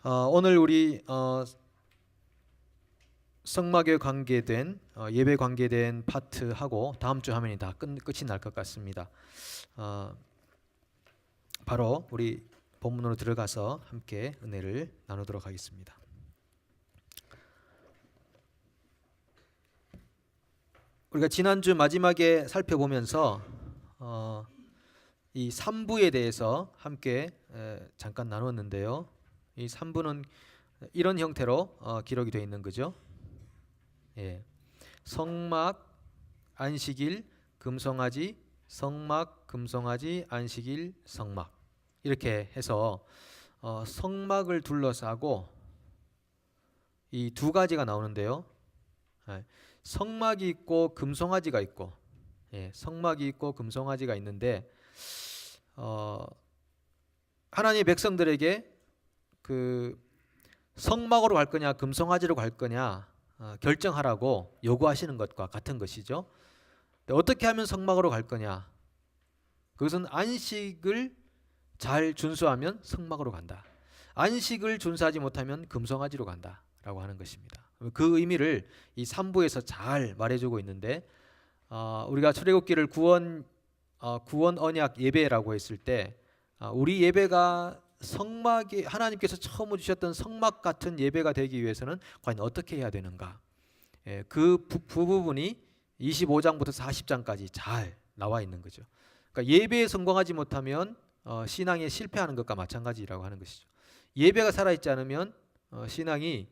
오늘 우리 성막에 관계된 예배 관계된 파트하고 다음 주 하면이 다 끝이 날 것 같습니다. 바로 우리 본문으로 들어가서 함께 은혜를 나누도록 하겠습니다. 우리가 지난주 마지막에 살펴보면서 이 3부에 대해서 함께 잠깐 나눴는데요. 이 3부는 이런 형태로 기록이 되어 있는 거죠. 예. 성막, 안식일, 금송아지, 성막, 금송아지, 안식일, 성막 이렇게 해서 성막을 둘러싸고 이 두 가지가 나오는데요. 성막이 있고 금송아지가 있고, 성막이 있고 금송아지가 있는데 하나님의 백성들에게 그 성막으로 갈 거냐 금송아지로 갈 거냐 결정하라고 요구하시는 것과 같은 것이죠. 어떻게 하면 성막으로 갈 거냐? 그것은 안식을 잘 준수하면 성막으로 간다. 안식을 준수하지 못하면 금송아지로 간다라고 하는 것입니다. 그 의미를 이 3부에서 잘 말해주고 있는데 우리가 출애굽기를 구원 언약 예배라고 했을 때 우리 예배가 성막이 하나님께서 처음 주셨던 성막 같은 예배가 되기 위해서는 과연 어떻게 해야 되는가? 그 부분이 25장부터 40장까지 잘 나와 있는 거죠. 그러니까 예배에 성공하지 못하면 신앙에 실패하는 것과 마찬가지라고 하는 것이죠. 예배가 살아있지 않으면 신앙이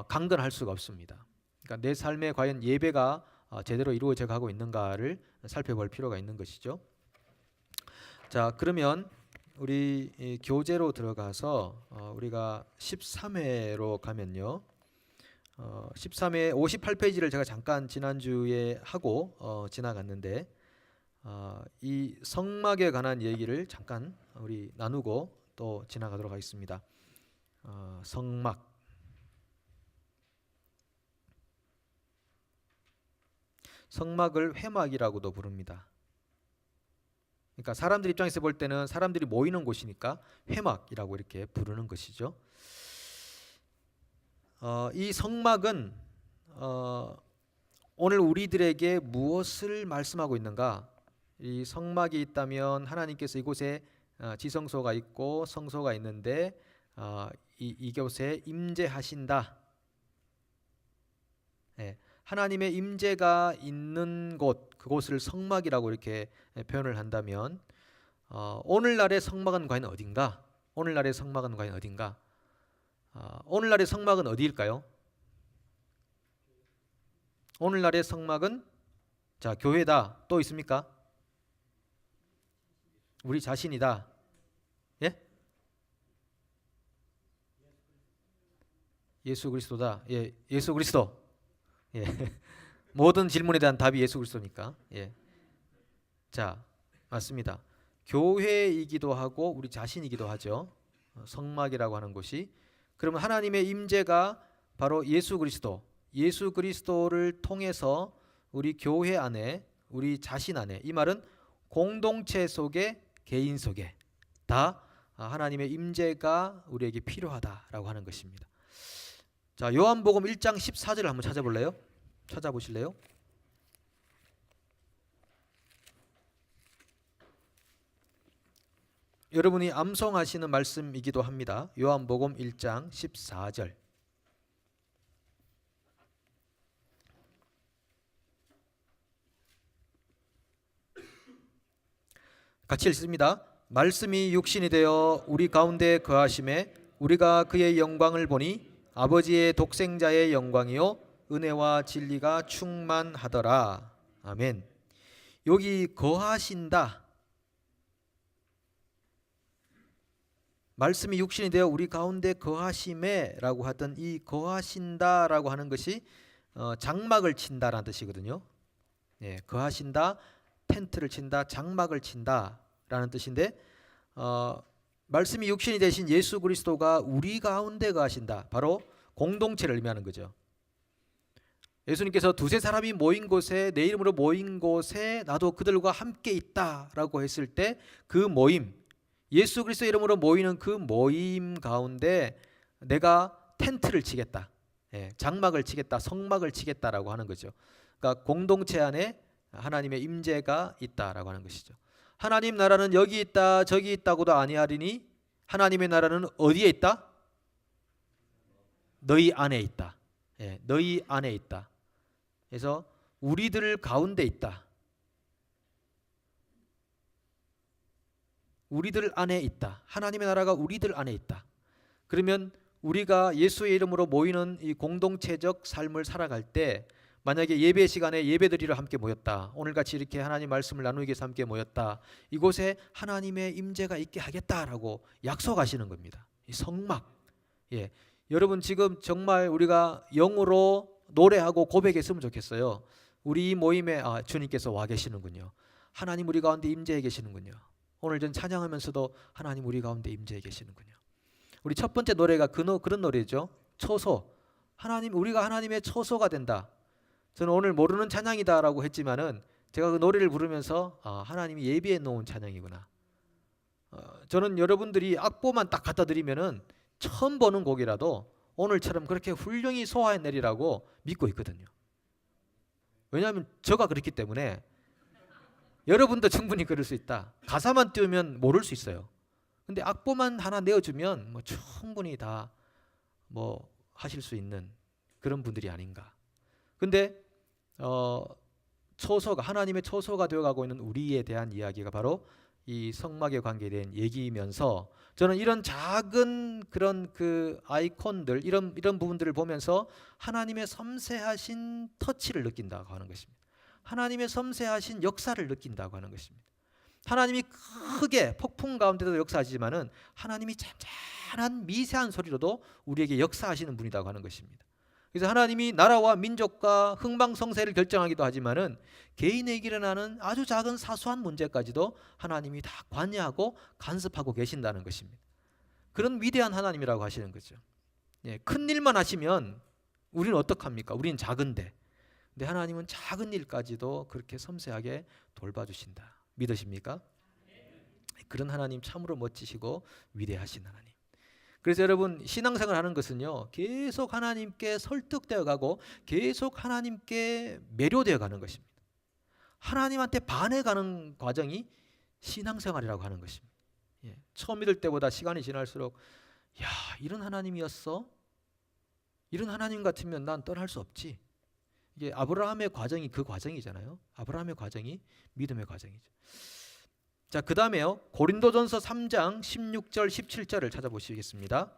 강건할 수가 없습니다. 그러니까 내 삶에 과연 예배가 제대로 이루어져 가고 있는가를 살펴볼 필요가 있는 것이죠. 자, 그러면 우리 교재로 들어가서 우리가 13회로 가면요. 13회 58페이지를 제가 잠깐 지난주에 하고 지나갔는데 이 성막에 관한 얘기를 잠깐 우리 나누고 또 지나가도록 하겠습니다. 성막을 회막이라고도 부릅니다. 그러니까 사람들 입장에서 볼 때는 사람들이 모이는 곳이니까 회막이라고 이렇게 부르는 것이죠. 이 성막은 오늘 우리들에게 무엇을 말씀하고 있는가? 이 성막이 있다면 하나님께서 이곳에 지성소가 있고 성소가 있는데 이곳에 임재하신다. 하나님의 임재가 있는 곳, 그곳을 성막이라고 이렇게 표현을 한다면 오늘날의 성막은 과연 어딘가? 오늘날의 성막은 과연 어딘가? 오늘날의 성막은 어디일까요? 오늘날의 성막은 자, 교회다. 또 있습니까? 우리 자신이다. 예? 예수 그리스도다. 예, 예수 그리스도. 예. 모든 질문에 대한 답이 예수 그리스도니까. 예. 자, 맞습니다. 교회이기도 하고 우리 자신이기도 하죠. 성막이라고 하는 곳이. 그러면 하나님의 임재가 바로 예수 그리스도를 통해서 우리 교회 안에, 우리 자신 안에, 이 말은 공동체 속에, 개인 속에 다 하나님의 임재가 우리에게 필요하다라고 하는 것입니다. 자, 요한복음 1장 14절을 한번 찾아볼래요? 찾아보실래요? 여러분이 암송하시는 말씀이기도 합니다. 요한복음 1장 14절. 같이 읽습니다. 말씀이 육신이 되어 우리 가운데 거하심에 우리가 그의 영광을 보니 아버지의 독생자의 영광이요 은혜와 진리가 충만하더라. 아멘. 여기 거하신다. 말씀이 육신이 되어 우리 가운데 거하심에 라고 하던 이 거하신다라고 하는 것이 장막을 친다라는 뜻이거든요. 예, 거하신다, 텐트를 친다, 장막을 친다라는 뜻인데 말씀이 육신이 되신 예수 그리스도가 우리 가운데 거하신다. 바로 공동체를 의미하는 거죠. 예수님께서 두세 사람이 모인 곳에, 내 이름으로 모인 곳에 나도 그들과 함께 있다라고 했을 때 그 모임, 예수 그리스도 이름으로 모이는 그 모임 가운데 내가 텐트를 치겠다, 장막을 치겠다, 성막을 치겠다라고 하는 거죠. 그러니까 공동체 안에 하나님의 임재가 있다라고 하는 것이죠. 하나님 나라는 여기 있다 저기 있다고도 아니하리니 하나님의 나라는 어디에 있다? 너희 안에 있다. 너희 안에 있다. 그래서 우리들 가운데 있다. 우리들 안에 있다. 하나님의 나라가 우리들 안에 있다. 그러면 우리가 예수의 이름으로 모이는 이 공동체적 삶을 살아갈 때 만약에 예배 시간에 예배드리러 함께 모였다. 오늘같이 이렇게 하나님 말씀을 나누기 위해서 함께 모였다. 이곳에 하나님의 임재가 있게 하겠다라고 약속하시는 겁니다. 이 성막. 여러분 지금 정말 우리가 영으로 노래하고 고백했으면 좋겠어요. 우리 이 모임에 주님께서 와 계시는군요. 하나님 우리 가운데 임재해 계시는군요. 오늘 전 찬양하면서도 하나님 우리 가운데 임재해 계시는군요. 우리 첫 번째 노래가 그런 노래죠. 초소. 하나님 우리가 하나님의 초소가 된다. 저는 오늘 모르는 찬양이다라고 했지만은 제가 그 노래를 부르면서 하나님이 예비해 놓은 찬양이구나. 저는 여러분들이 악보만 딱 갖다 드리면은 처음 보는 곡이라도 오늘처럼 그렇게 훌륭히 소화해내리라고 믿고 있거든요. 왜냐하면 저가 그렇기 때문에 여러분도 충분히 그럴 수 있다. 가사만 띄우면 모를 수 있어요. 근데 악보만 하나 내어주면 뭐 충분히 다 뭐 하실 수 있는 그런 분들이 아닌가. 근데 초소가 하나님의 초소가 되어가고 있는 우리에 대한 이야기가 바로 이 성막에 관계된 얘기이면서 저는 이런 작은 그런 그 아이콘들 이런 부분들을 보면서 하나님의 섬세하신 터치를 느낀다고 하는 것입니다. 하나님의 섬세하신 역사를 느낀다고 하는 것입니다. 하나님이 크게 폭풍 가운데도 역사하시지만은 하나님이 잔잔한 미세한 소리로도 우리에게 역사하시는 분이라고 하는 것입니다. 그래서 하나님이 나라와 민족과 흥망성쇠를 결정하기도 하지만은 개인에게 일어나는 아주 작은 사소한 문제까지도 하나님이 다 관여하고 간섭하고 계신다는 것입니다. 그런 위대한 하나님이라고 하시는 거죠. 큰 일만 하시면 우리는 어떡합니까? 우리는 작은데. 근데 하나님은 작은 일까지도 그렇게 섬세하게 돌봐주신다. 믿으십니까? 그런 하나님 참으로 멋지시고 위대하신 하나님. 그래서 여러분 신앙생활 하는 것은요 계속 하나님께 설득되어 가고 계속 하나님께 매료되어 가는 것입니다. 하나님한테 반해가는 과정이 신앙생활이라고 하는 것입니다. 처음 믿을 때보다 시간이 지날수록 야 이런 하나님이었어? 이런 하나님 같으면 난 떠날 수 없지. 이게 아브라함의 과정이 그 과정이잖아요. 아브라함의 과정이 믿음의 과정이죠. 자, 그 다음에요. 고린도전서 3장 16절 17절을 찾아보시겠습니다.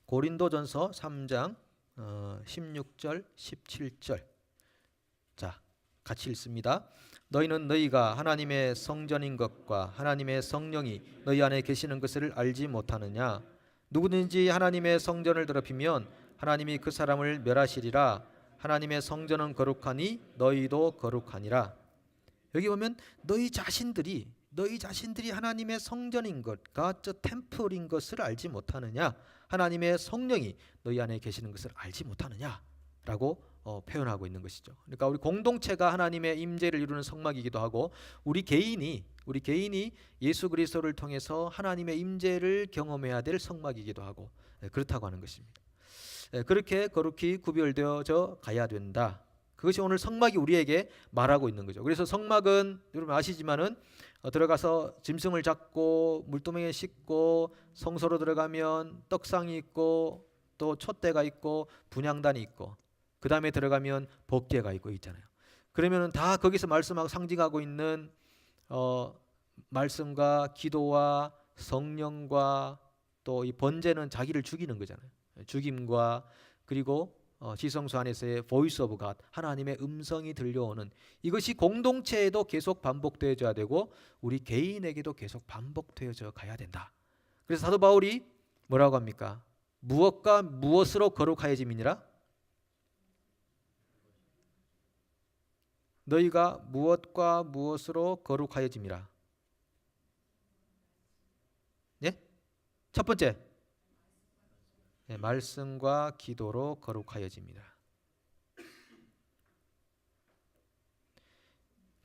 고린도전서 3장 16절 17절. 자, 같이 읽습니다. 너희는 너희가 하나님의 성전인 것과 하나님의 성령이 너희 안에 계시는 것을 알지 못하느냐? 누구든지 하나님의 성전을 더럽히면 하나님이 그 사람을 멸하시리라. 하나님의 성전은 거룩하니 너희도 거룩하니라. 여기 보면 너희 자신들이 하나님의 성전인 것, God's temple인 것을 알지 못하느냐? 하나님의 성령이 너희 안에 계시는 것을 알지 못하느냐라고 표현하고 있는 것이죠. 그러니까 우리 공동체가 하나님의 임재를 이루는 성막이기도 하고 우리 개인이 예수 그리스도를 통해서 하나님의 임재를 경험해야 될 성막이기도 하고 그렇다고 하는 것입니다. 그렇게 거룩히 구별되어져 가야 된다. 그것이 오늘 성막이 우리에게 말하고 있는 거죠. 그래서 성막은 여러분 아시지만은 들어가서 짐승을 잡고 물두멍에 싣고 성소로 들어가면 떡상이 있고 또 촛대가 있고 분향단이 있고 그 다음에 들어가면 법궤가 있고 있잖아요. 그러면은 다 거기서 말씀하고 상징하고 있는 말씀과 기도와 성령과 또 이 번제는 자기를 죽이는 거잖아요. 죽임과 그리고 지성소 안에서의 voice of God, 하나님의 음성이 들려오는 이것이 공동체에도 계속 반복되어져야 되고 우리 개인에게도 계속 반복되어져 가야 된다. 그래서 사도 바울이 뭐라고 합니까? 무엇과 무엇으로 거룩하여짐이니라? 너희가 무엇과 무엇으로 거룩하여짐이라. 네? 첫 번째 말씀과 기도로 거룩하여집니다.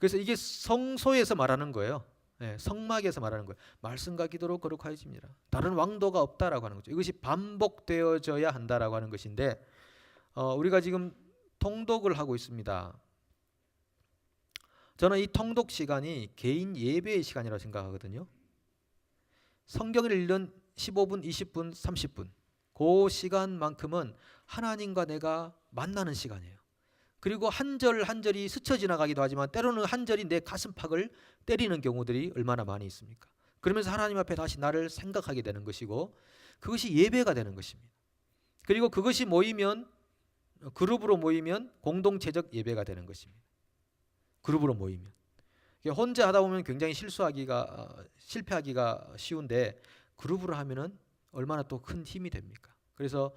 그래서 이게 성소에서 말하는 거예요. 예, 성막에서 말하는 거예요. 말씀과 기도로 거룩하여집니다. 다른 왕도가 없다라고 하는 거죠. 이것이 반복되어져야 한다라고 하는 것인데 우리가 지금 통독을 하고 있습니다. 저는 이 통독 시간이 개인 예배의 시간이라고 생각하거든요. 성경을 읽는 15분, 20분, 30분 그 시간만큼은 하나님과 내가 만나는 시간이에요. 그리고 한 절 한 절이 스쳐 지나가기도 하지만 때로는 한 절이 내 가슴팍을 때리는 경우들이 얼마나 많이 있습니까? 그러면서 하나님 앞에 다시 나를 생각하게 되는 것이고 그것이 예배가 되는 것입니다. 그리고 그것이 모이면 그룹으로 모이면 공동체적 예배가 되는 것입니다. 그룹으로 모이면 혼자 하다 보면 굉장히 실패하기가 쉬운데 그룹으로 하면은 얼마나 또 큰 힘이 됩니까? 그래서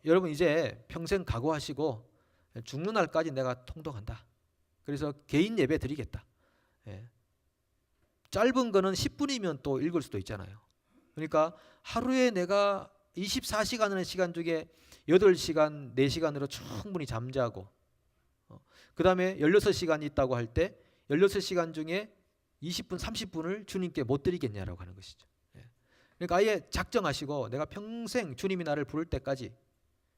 여러분 이제 평생 각오하시고 죽는 날까지 내가 통독한다. 그래서 개인 예배 드리겠다. 예. 짧은 거는 10분이면 또 읽을 수도 있잖아요. 그러니까 하루에 내가 24시간의 시간 중에 8시간, 4시간으로 충분히 잠자고 그 다음에 16시간이 있다고 할 때 16시간 중에 20분, 30분을 주님께 못 드리겠냐라고 하는 것이죠. 예. 그러니까 아예 작정하시고 내가 평생 주님이 나를 부를 때까지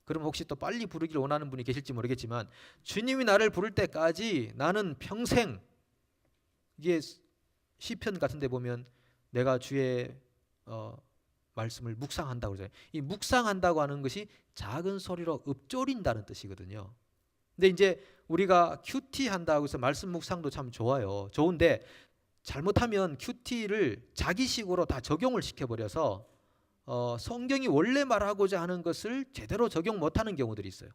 그럼 혹시 또 빨리 부르기를 원하는 분이 계실지 모르겠지만 주님이 나를 부를 때까지 나는 평생 이게 시편 같은 데 보면 내가 주의 말씀을 묵상한다고 그러잖아요. 이 묵상한다고 하는 것이 작은 소리로 읊조린다는 뜻이거든요. 근데 이제 우리가 큐티 한다고 해서 말씀 묵상도 참 좋아요. 좋은데 잘못하면 큐티를 자기식으로 다 적용을 시켜버려서 성경이 원래 말하고자 하는 것을 제대로 적용 못하는 경우들이 있어요.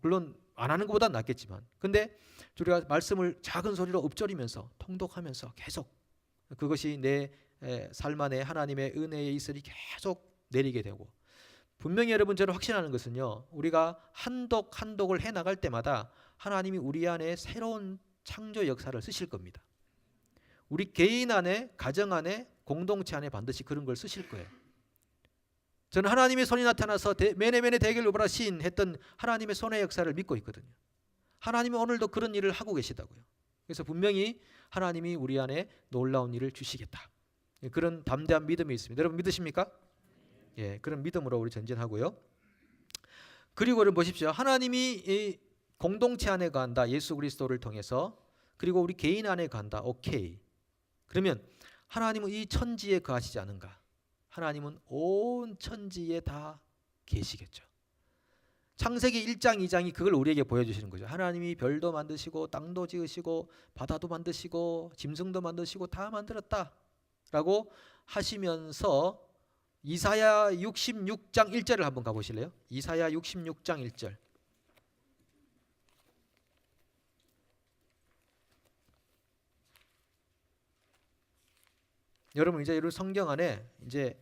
물론 안 하는 것보다 낫겠지만 근데 우리가 말씀을 작은 소리로 읊조리면서 통독하면서 계속 그것이 내 삶 안에 하나님의 은혜의 이슬이 계속 내리게 되고 분명히 여러분 저는 확신하는 것은요. 우리가 한독을 해나갈 때마다 하나님이 우리 안에 새로운 창조 역사를 쓰실 겁니다. 우리 개인 안에 가정 안에 공동체 안에 반드시 그런 걸 쓰실 거예요. 저는 하나님의 손이 나타나서 메네메네 데겔 오브라신 했던 하나님의 손의 역사를 믿고 있거든요. 하나님이 오늘도 그런 일을 하고 계시다고요. 그래서 분명히 하나님이 우리 안에 놀라운 일을 주시겠다. 그런 담대한 믿음이 있습니다. 여러분 믿으십니까? 예, 그런 믿음으로 우리 전진하고요. 그리고 여러분 보십시오. 하나님이 이 공동체 안에 간다. 예수 그리스도를 통해서. 그리고 우리 개인 안에 간다. 오케이. 그러면 하나님은 이 천지에 거하시지 않은가? 하나님은 온 천지에 다 계시겠죠. 창세기 1장 2장이 그걸 우리에게 보여주시는 거죠. 하나님이 별도 만드시고 땅도 지으시고 바다도 만드시고 짐승도 만드시고 다 만들었다 라고 하시면서 이사야 66장 1절을 한번 가보실래요? 이사야 66장 1절. 여러분 이제 이 성경 안에 이제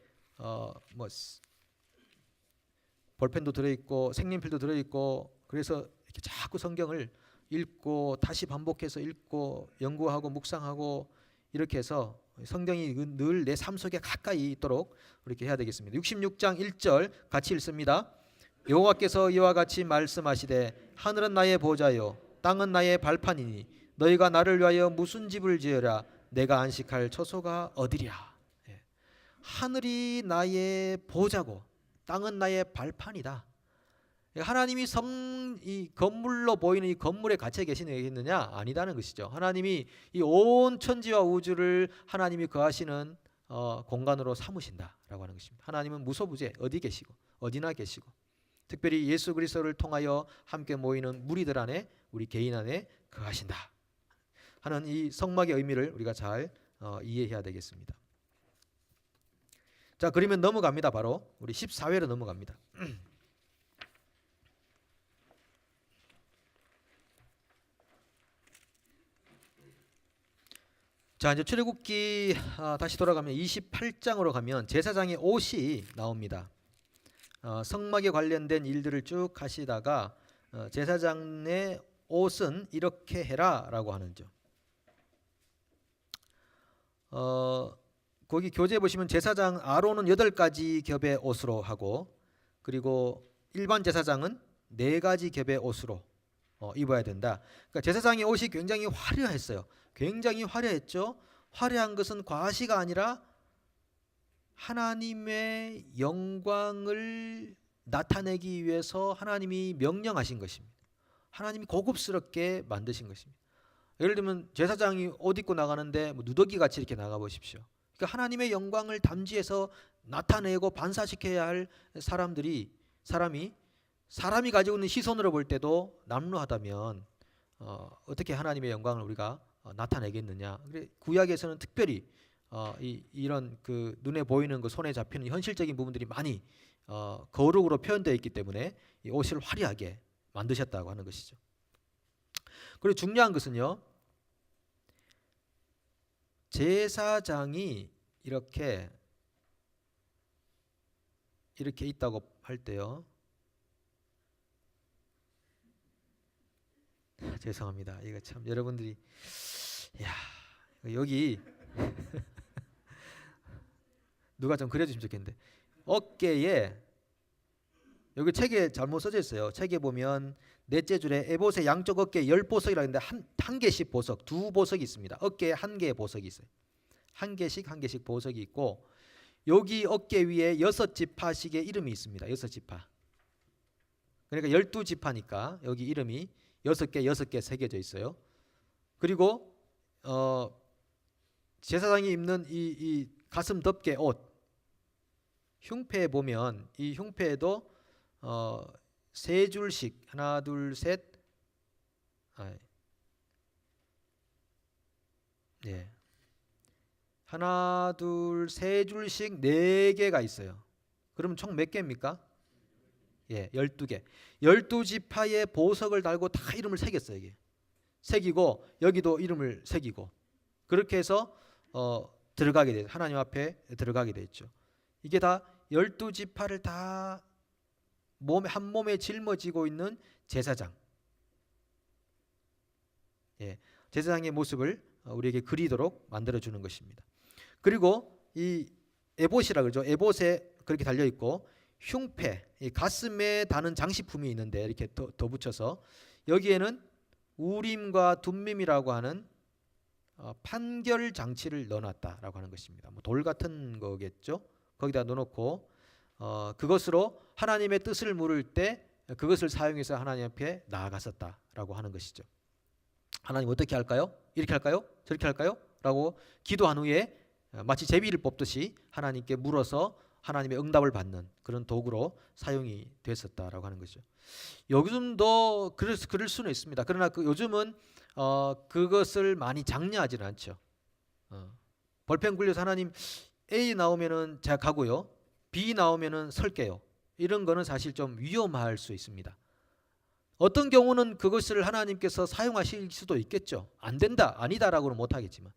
뭐 볼펜도 들어있고 색연필도 들어있고 그래서 이렇게 자꾸 성경을 읽고 다시 반복해서 읽고 연구하고 묵상하고 이렇게 해서 성경이 늘 내 삶 속에 가까이 있도록 이렇게 해야 되겠습니다. 66장 1절 같이 읽습니다. 여호와께서 이와 같이 말씀하시되 하늘은 나의 보좌요 땅은 나의 발판이니 너희가 나를 위하여 무슨 집을 지으라 내가 안식할 처소가 어디랴. 예. 하늘이 나의 보좌고 땅은 나의 발판이다. 하나님이 이 건물로 보이는 이 건물에 갇혀 계시느냐? 아니다는 것이죠. 하나님이 이 온 천지와 우주를 하나님이 거하시는 공간으로 삼으신다라고 하는 것입니다. 하나님은 무소부재 어디 계시고 어디나 계시고 특별히 예수 그리스도를 통하여 함께 모이는 무리들 안에 우리 개인 안에 거하신다 하는 이 성막의 의미를 우리가 잘 이해해야 되겠습니다. 자, 그러면 넘어갑니다. 바로 우리 14회로 넘어갑니다. 자, 이제 출애굽기 다시 돌아가면 28장으로 가면 제사장의 옷이 나옵니다. 성막에 관련된 일들을 쭉 하시다가 제사장의 옷은 이렇게 해라라고 하는 점. 거기 교재에 보시면 제사장 아론은 8가지 겹의 옷으로 하고 그리고 일반 제사장은 4가지 겹의 옷으로 입어야 된다. 그러니까 제사장의 옷이 굉장히 화려했어요. 굉장히 화려했죠. 화려한 것은 과시가 아니라 하나님의 영광을 나타내기 위해서 하나님이 명령하신 것입니다. 하나님이 고급스럽게 만드신 것입니다. 예를 들면 제사장이 옷 입고 나가는데 누더기 같이 이렇게 나가 보십시오. 그러니까 하나님의 영광을 담지해서 나타내고 반사시켜야 할 사람이 가지고 있는 시선으로 볼 때도 남루하다면 어떻게 하나님의 영광을 우리가 나타내겠느냐. 구약에서는 특별히 이런 그 눈에 보이는 그 손에 잡히는 현실적인 부분들이 많이 거룩으로 표현되어 있기 때문에 이 옷을 화려하게 만드셨다고 하는 것이죠. 그리고 중요한 것은요, 제사장이 이렇게 있다고 할 때요. 죄송합니다. 이거 참 여러분들이 여기 누가 좀 그려주시면 좋겠는데, 어깨에 여기 책에 잘못 써져 있어요. 책에 보면 넷째 줄에 에봇의 양쪽 어깨에 10보석이라고 했는데 한 개씩 보석, 2보석이 있습니다. 어깨에 한 개의 보석이 있어요. 한 개씩 보석이 있고, 여기 어깨 위에 6지파씩의 이름이 있습니다. 6지파. 그러니까 12지파니까 여기 이름이 6개 새겨져 있어요. 그리고 제사장이 입는 이 가슴 덮개 옷, 흉패에 보면 이 흉패에도 3줄씩 하나 둘 셋 하나 둘 세 줄씩 4개가 있어요. 그러면 총 몇 개입니까? 12개. 12지파의 보석을 달고 다 이름을 새겼어요. 이게 새기고 여기도 이름을 새기고 그렇게 해서 들어가게 돼요. 하나님 앞에 들어가게 됐죠. 이게 다 12지파를 다 한 몸에 짊어지고 있는 제사장. 제사장의 모습을 우리에게 그리도록 만들어주는 것입니다. 그리고 이 에봇이라 그러죠. 에봇에 그렇게 달려 있고, 흉패, 이 가슴에 다는 장식품이 있는데 이렇게 더 붙여서 여기에는 우림과 둠밈이라고 하는 판결 장치를 넣어놨다라고 하는 것입니다. 돌 같은 거겠죠. 거기다 넣어놓고 그것으로 하나님의 뜻을 물을 때 그것을 사용해서 하나님 앞에 나아갔었다라고 하는 것이죠. 하나님 어떻게 할까요? 이렇게 할까요? 저렇게 할까요? 라고 기도한 후에 마치 제비를 뽑듯이 하나님께 물어서 하나님의 응답을 받는 그런 도구로 사용이 됐었다라고 하는 거죠. 요즘도 그럴 수는 있습니다. 그러나 요즘은 그것을 많이 장려하지는 않죠. 볼펜 굴려서 하나님 A 나오면은 제가 가고요, B 나오면은 설게요. 이런 거는 사실 좀 위험할 수 있습니다. 어떤 경우는 그것을 하나님께서 사용하실 수도 있겠죠. 안 된다, 아니다라고는 못하겠지만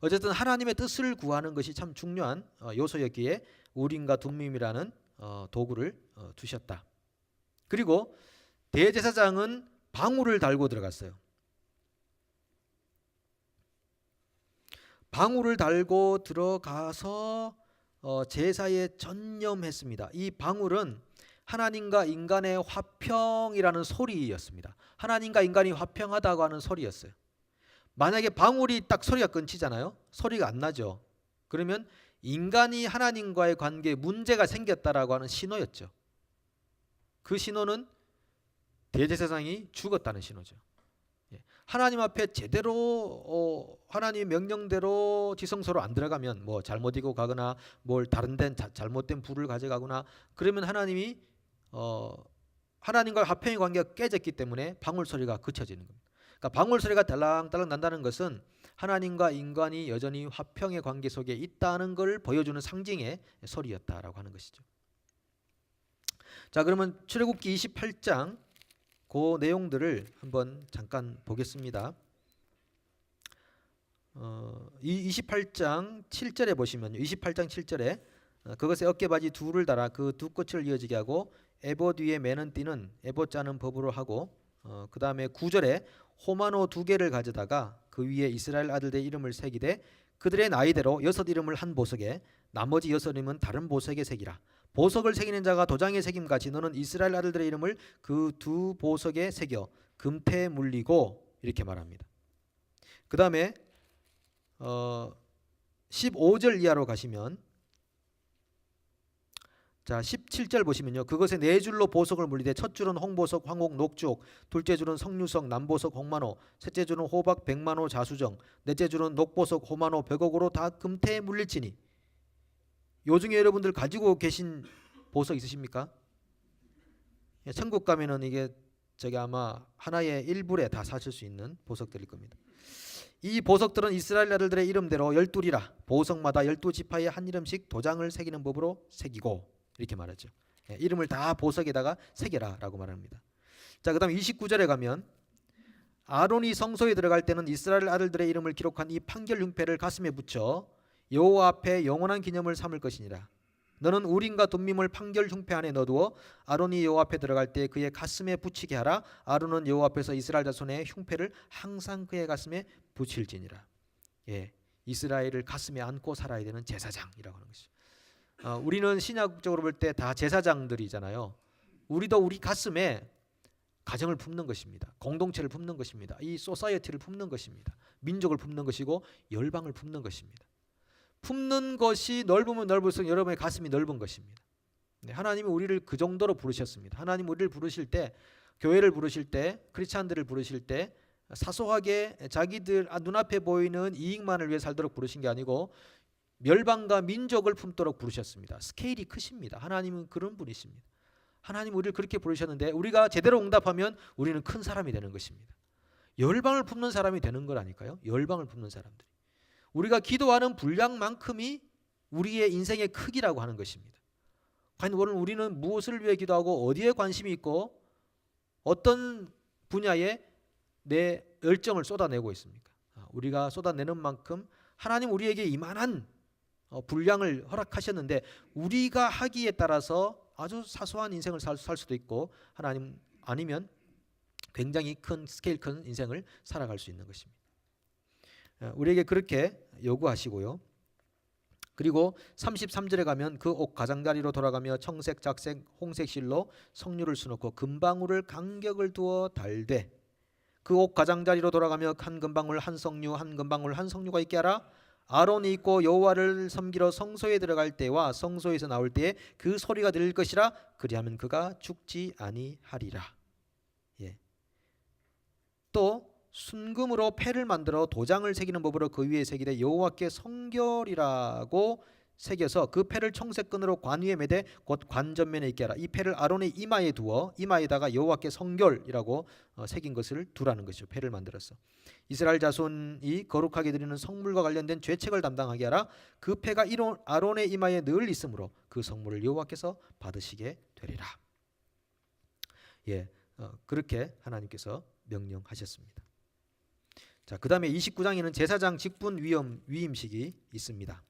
어쨌든 하나님의 뜻을 구하는 것이 참 중요한 요소였기에 우림과 둠밈이라는 도구를 두셨다. 그리고 대제사장은 방울을 달고 들어갔어요. 방울을 달고 들어가서 제사에 전념했습니다. 이 방울은 하나님과 인간의 화평이라는 소리였습니다. 하나님과 인간이 화평하다고 하는 소리였어요. 만약에 방울이 딱 소리가 끊기잖아요. 소리가 안 나죠. 그러면 인간이 하나님과의 관계에 문제가 생겼다라고 하는 신호였죠. 그 신호는 대제사장이 죽었다는 신호죠. 하나님 앞에 제대로 하나님의 명령대로 지성소로 안 들어가면 뭐 잘못 이고 가거나 뭘 다른 데 잘못된 불을 가져가거나 그러면 하나님이 하나님과 화평의 관계가 깨졌기 때문에 방울 소리가 그쳐지는 겁니다. 그러니까 방울 소리가 달랑달랑 난다는 것은 하나님과 인간이 여전히 화평의 관계 속에 있다는 걸 보여주는 상징의 소리였다라고 하는 것이죠. 자, 그러면 출애굽기 28장 그 내용들을 한번 잠깐 보겠습니다. 이 28장 7절에 보시면요. 28장 7절에 그것에 어깨바지 둘을 달아 그 두 끝을 이어지게 하고 에봇 위에 매는 띠는 에봇 짜는 법으로 하고 그 다음에 9절에 호마노 2개를 가져다가 그 위에 이스라엘 아들들의 이름을 새기되 그들의 나이대로 6 이름을 한 보석에 나머지 6 이름은 다른 보석에 새기라. 보석을 새기는 자가 도장에 새김같이 너는 이스라엘 아들들의 이름을 그 2 보석에 새겨 금태에 물리고 이렇게 말합니다. 그 다음에 15절 이하로 가시면 자 17절 보시면요. 그것에 네 줄로 보석을 물리되 첫 줄은 홍보석, 황옥, 녹주옥, 둘째 줄은 석류석, 남보석, 홍만호, 셋째 줄은 호박, 백만호, 자수정, 넷째 줄은 녹보석, 호만호, 백옥으로 다 금태에 물릴지니. 요 중에 여러분들 가지고 계신 보석 있으십니까? 천국 가면은 이게 저기 아마 하나의 일불에 다 사실 수 있는 보석들일 겁니다. 이 보석들은 이스라엘 아들들의 이름대로 12이라 보석마다 12지파의 한 이름씩 도장을 새기는 법으로 새기고 이렇게 말하죠. 이름을 다 보석에다가 새겨라 라고 말합니다. 자, 그 다음 29절에 가면 아론이 성소에 들어갈 때는 이스라엘 아들들의 이름을 기록한 이 판결 흉패를 가슴에 붙여 여호와 앞에 영원한 기념을 삼을 것이니라. 너는 우림과 둠밈을 판결 흉패 안에 넣어두어 아론이 여호와 앞에 들어갈 때 그의 가슴에 붙이게 하라. 아론은 여호와 앞에서 이스라엘 자손의 흉패를 항상 그의 가슴에 붙일지니라. 예, 이스라엘을 가슴에 안고 살아야 되는 제사장이라고 하는 것이죠. 우리는 신약적으로 볼 때 다 제사장들이잖아요. 우리도 우리 가슴에 가정을 품는 것입니다. 공동체를 품는 것입니다. 이 소사이어티를 품는 것입니다. 민족을 품는 것이고 열방을 품는 것입니다. 품는 것이 넓으면 넓을수록 여러분의 가슴이 넓은 것입니다. 네, 하나님이 우리를 그 정도로 부르셨습니다. 하나님 우리를 부르실 때, 교회를 부르실 때, 크리스찬들을 부르실 때 사소하게 자기들 눈앞에 보이는 이익만을 위해 살도록 부르신 게 아니고 멸방과 민족을 품도록 부르셨습니다. 스케일이 크십니다. 하나님은 그런 분이십니다. 하나님 우리를 그렇게 부르셨는데 우리가 제대로 응답하면 우리는 큰 사람이 되는 것입니다. 열방을 품는 사람이 되는 거라니까요. 열방을 품는 사람들이. 우리가 기도하는 분량만큼이 우리의 인생의 크기라고 하는 것입니다. 과연 우리는 무엇을 위해 기도하고 어디에 관심이 있고 어떤 분야에 내 열정을 쏟아내고 있습니까? 우리가 쏟아내는 만큼 하나님 우리에게 이만한 분량을 허락하셨는데 우리가 하기에 따라서 아주 사소한 인생을 살 수도 있고 하나님 아니면 굉장히 큰 스케일 큰 인생을 살아갈 수 있는 것입니다. 우리에게 그렇게 요구하시고요. 그리고 33절에 가면 그 옥 가장자리로 돌아가며 청색, 작색, 홍색 실로 석류를 수놓고 금방울을 간격을 두어 달되 그 옥 가장자리로 돌아가며 한 금방울 한 석류 한 금방울 한 석류가 있게 하라. 아론이 있고 여호와를 섬기러 성소에 들어갈 때와 성소에서 나올 때에 그 소리가 들릴 것이라. 그리하면 그가 죽지 아니하리라. 예. 또 순금으로 패를 만들어 도장을 새기는 법으로 그 위에 새기되 여호와께 성결이라고 새겨서 그 패를 청색끈으로 관 위에 매되 곧 관 전면에 있게 하라. 이 패를 아론의 이마에 두어 이마에다가 여호와께 성결이라고 새긴 것을 두라는 것이죠. 패를 만들어서 이스라엘 자손이 거룩하게 드리는 성물과 관련된 죄책을 담당하게 하라. 그 패가 아론의 이마에 늘 있으므로 그 성물을 여호와께서 받으시게 되리라. 예, 그렇게 하나님께서 명령하셨습니다. 자, 그 다음에 29장에는 제사장 직분 위임식이 있습니다.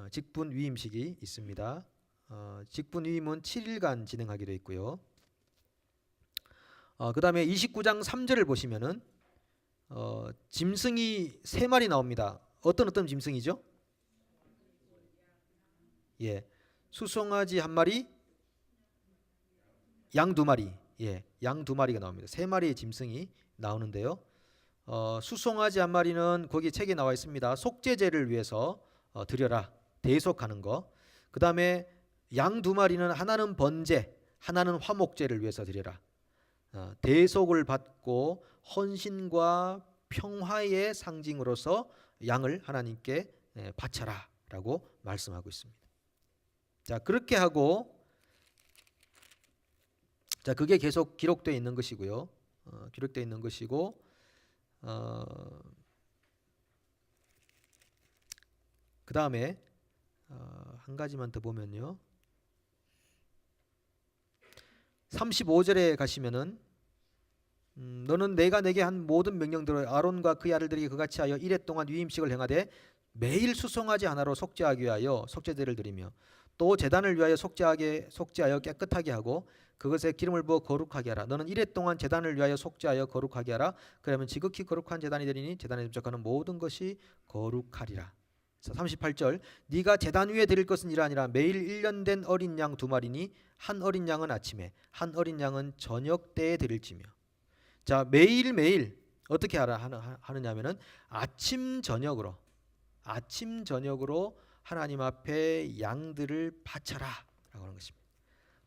직분 위임식이 있습니다. 직분 위임은 7일간 진행하게 되어 있고요. 그 다음에 29장 3절을 보시면은 짐승이 3마리 나옵니다. 어떤 짐승이죠? 예, 수송아지 1마리, 양 2마리. 예, 양 2마리가 나옵니다. 3마리의 짐승이 나오는데요. 수송아지 1마리는 거기 책에 나와 있습니다. 속죄제를 위해서 드려라. 대속하는 거. 그 다음에 양 2마리는 하나는 번제, 하나는 화목제를 위해서 드려라. 대속을 받고 헌신과 평화의 상징으로서 양을 하나님께 바쳐라 라고 말씀하고 있습니다. 자, 그렇게 하고 자, 그게 계속 기록되어 있는 것이고요. 기록되어 있는 것이고 그 다음에 한 가지만 더 보면요. 35절에 가시면은 너는 내가 내게 한 모든 명령대로 아론과 그의 아들들이 그같이 하여 이레 동안 위임식을 행하되 매일 수송아지 하나로 속죄하기 위하여 속죄제를 드리며 또 제단을 위하여 속죄하여 깨끗하게 하고 그것에 기름을 부어 거룩하게 하라. 너는 이레 동안 제단을 위하여 속죄하여 거룩하게 하라. 그러면 지극히 거룩한 제단이 되리니 제단에 접촉하는 모든 것이 거룩하리라. 38절 네가 제단 위에 드릴 것은 이러하니라. 매일 1년 된 어린 양 2마리니 한 어린 양은 아침에 한 어린 양은 저녁 때에 드릴지며 자, 매일매일 어떻게 하느냐면은 아침 저녁으로 하나님 앞에 양들을 바쳐라 라고 하는 것입니다.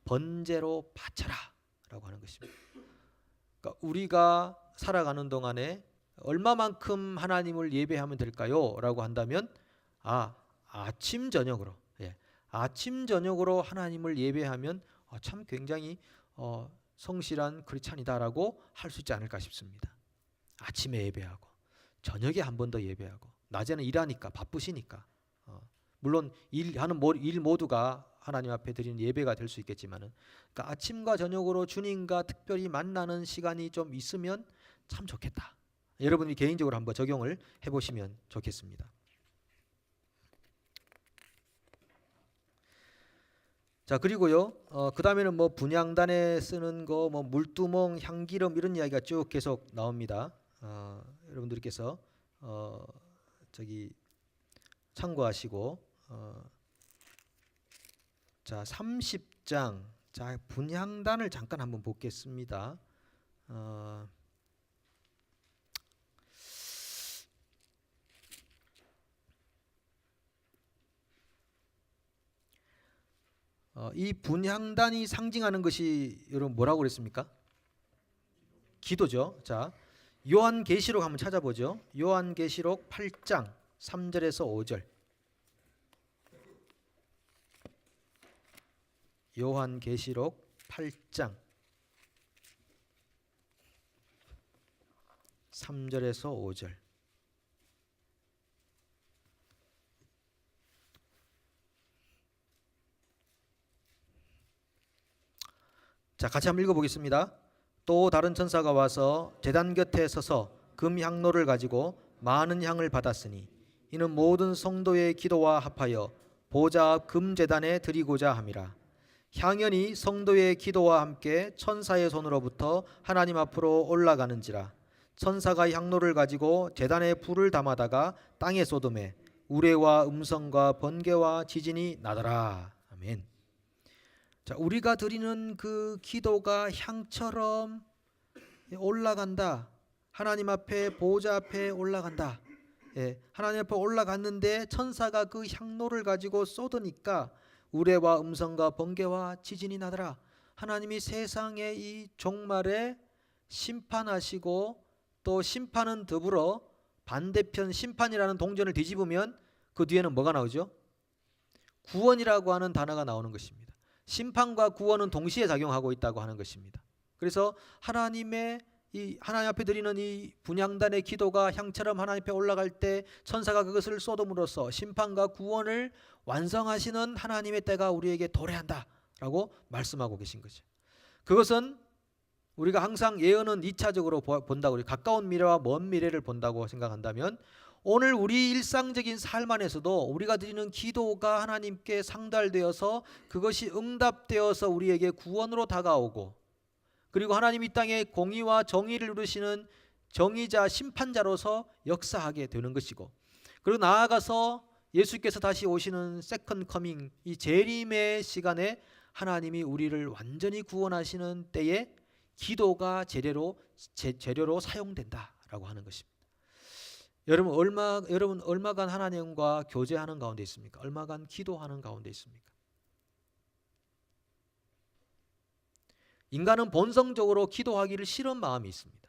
번제로 바쳐라 라고 하는 것입니다. 그러니까 우리가 살아가는 동안에 얼마만큼 하나님을 예배하면 될까요? 라고 한다면 아침 저녁으로 아침 저녁으로 하나님을 예배하면 참 굉장히 성실한 크리스찬이다라고 할 수 있지 않을까 싶습니다. 아침에 예배하고 저녁에 한 번 더 예배하고 낮에는 일하니까 바쁘시니까 물론 일하는 일 모두가 하나님 앞에 드리는 예배가 될 수 있겠지만은 그러니까 아침과 저녁으로 주님과 특별히 만나는 시간이 좀 있으면 참 좋겠다. 여러분이 개인적으로 한번 적용을 해보시면 좋겠습니다. 자, 그리고요 그 다음에는 뭐 분향단에 쓰는 거 뭐 물두멍, 향기름 이런 이야기가 쭉 계속 나옵니다. 여러분들께서 참고하시고 자 30장 자 분향단을 잠깐 한번 보겠습니다. 이 분향단이 상징하는 것이 여러분 뭐라고 그랬습니까? 기도죠. 자, 요한계시록 한번 찾아보죠. 요한계시록 8장 3절에서 5절. 요한계시록 8장 3절에서 5절. 자, 같이 한번 읽어보겠습니다. 또 다른 천사가 와서 제단 곁에 서서 금 향로를 가지고 많은 향을 받았으니 이는 모든 성도의 기도와 합하여 보좌 앞 금 제단에 드리고자 함이라. 향연이 성도의 기도와 함께 천사의 손으로부터 하나님 앞으로 올라가는지라. 천사가 향로를 가지고 제단에 불을 담아다가 땅에 쏟음에 우레와 음성과 번개와 지진이 나더라. 아멘. 자, 우리가 드리는 그 기도가 향처럼 올라간다. 하나님 앞에 보좌 앞에 올라간다. 하나님 앞에 올라갔는데 천사가 그 향로를 가지고 쏟으니까 우레와 음성과 번개와 지진이 나더라. 하나님이 세상의 이 종말에 심판하시고 또 심판은 더불어 반대편 심판이라는 동전을 뒤집으면 그 뒤에는 뭐가 나오죠? 구원이라고 하는 단어가 나오는 것입니다. 심판과 구원은 동시에 작용하고 있다고 하는 것입니다. 그래서 하나님 앞에 드리는 이 분향단의 기도가 향처럼 하나님 앞에 올라갈 때 천사가 그것을 쏟음으로써 심판과 구원을 완성하시는 하나님의 때가 우리에게 도래한다라고 말씀하고 계신 거죠. 그것은 우리가 항상 예언은 2차적으로 본다고, 우리 가까운 미래와 먼 미래를 본다고 생각한다면 오늘 우리 일상적인 삶 안에서도 우리가 드리는 기도가 하나님께 상달되어서 그것이 응답되어서 우리에게 구원으로 다가오고, 그리고 하나님 이 땅에 공의와 정의를 이루시는 정의자 심판자로서 역사하게 되는 것이고, 그리고 나아가서 예수께서 다시 오시는 세컨드 커밍, 이 재림의 시간에 하나님이 우리를 완전히 구원하시는 때에 기도가 재료로 사용된다라고 하는 것입니다. 여러분 얼마간 하나님과 교제하는 가운데 있습니까? 얼마간 기도하는 가운데 있습니까? 인간은 본성적으로 기도하기를 싫은 마음이 있습니다.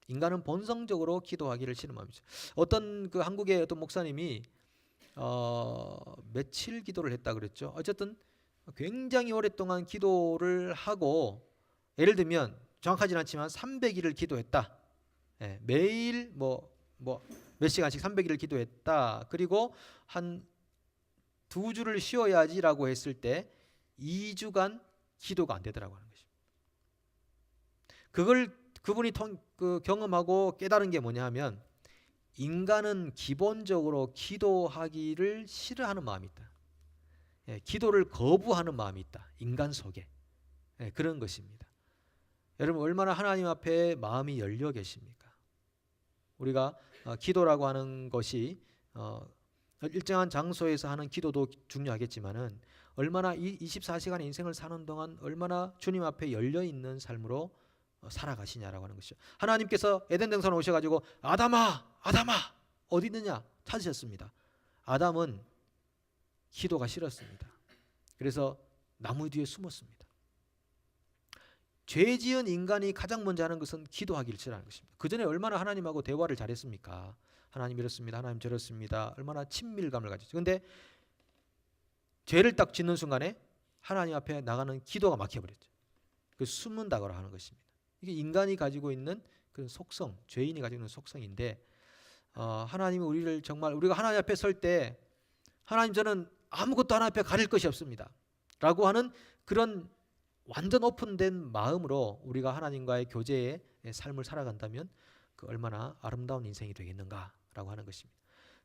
인간은 본성적으로 기도하기를 싫은 마음이 있어요. 어떤 그 한국의 어떤 목사님이 며칠 기도를 했다 그랬죠. 어쨌든 굉장히 오랫동안 기도를 하고, 예를 들면 정확하진 않지만 300일을 기도했다. 매일 몇 시간씩 300일을 기도했다. 그리고 한 2주를 쉬어야지라고 했을 때 2주간 기도가 안 되더라고 하는 것입니다. 그걸 그분이 경험하고 깨달은 게 뭐냐 하면, 인간은 기본적으로 기도하기를 싫어하는 마음이 있다. 기도를 거부하는 마음이 있다. 인간 속에. 그런 것입니다. 여러분 얼마나 하나님 앞에 마음이 열려 계십니까? 우리가 기도라고 하는 것이 일정한 장소에서 하는 기도도 중요하겠지만은 얼마나 24시간의 인생을 사는 동안 얼마나 주님 앞에 열려 있는 삶으로 살아가시냐라고 하는 것이죠. 하나님께서 에덴 동산에 오셔가지고 아담아, 아담아 어디 있느냐 찾으셨습니다. 아담은 기도가 싫었습니다. 그래서 나무 뒤에 숨었습니다. 죄 지은 인간이 가장 먼저 하는 것은 기도하기를 싫어하는 것입니다. 그 전에 얼마나 하나님하고 대화를 잘했습니까? 하나님 이렇습니다. 하나님 저렇습니다. 얼마나 친밀감을 가지죠. 그런데 죄를 딱 짓는 순간에 하나님 앞에 나가는 기도가 막혀버렸죠. 그 숨는다고 하는 것입니다. 이게 인간이 가지고 있는 그런 속성, 죄인이 가지고 있는 속성인데 하나님이 우리를 정말 우리가 하나님 앞에 설 때 하나님 저는 아무것도 하나님 앞에 가릴 것이 없습니다 라고 하는 그런 완전 오픈된 마음으로 우리가 하나님과의 교제의 삶을 살아간다면 그 얼마나 아름다운 인생이 되겠는가라고 하는 것입니다.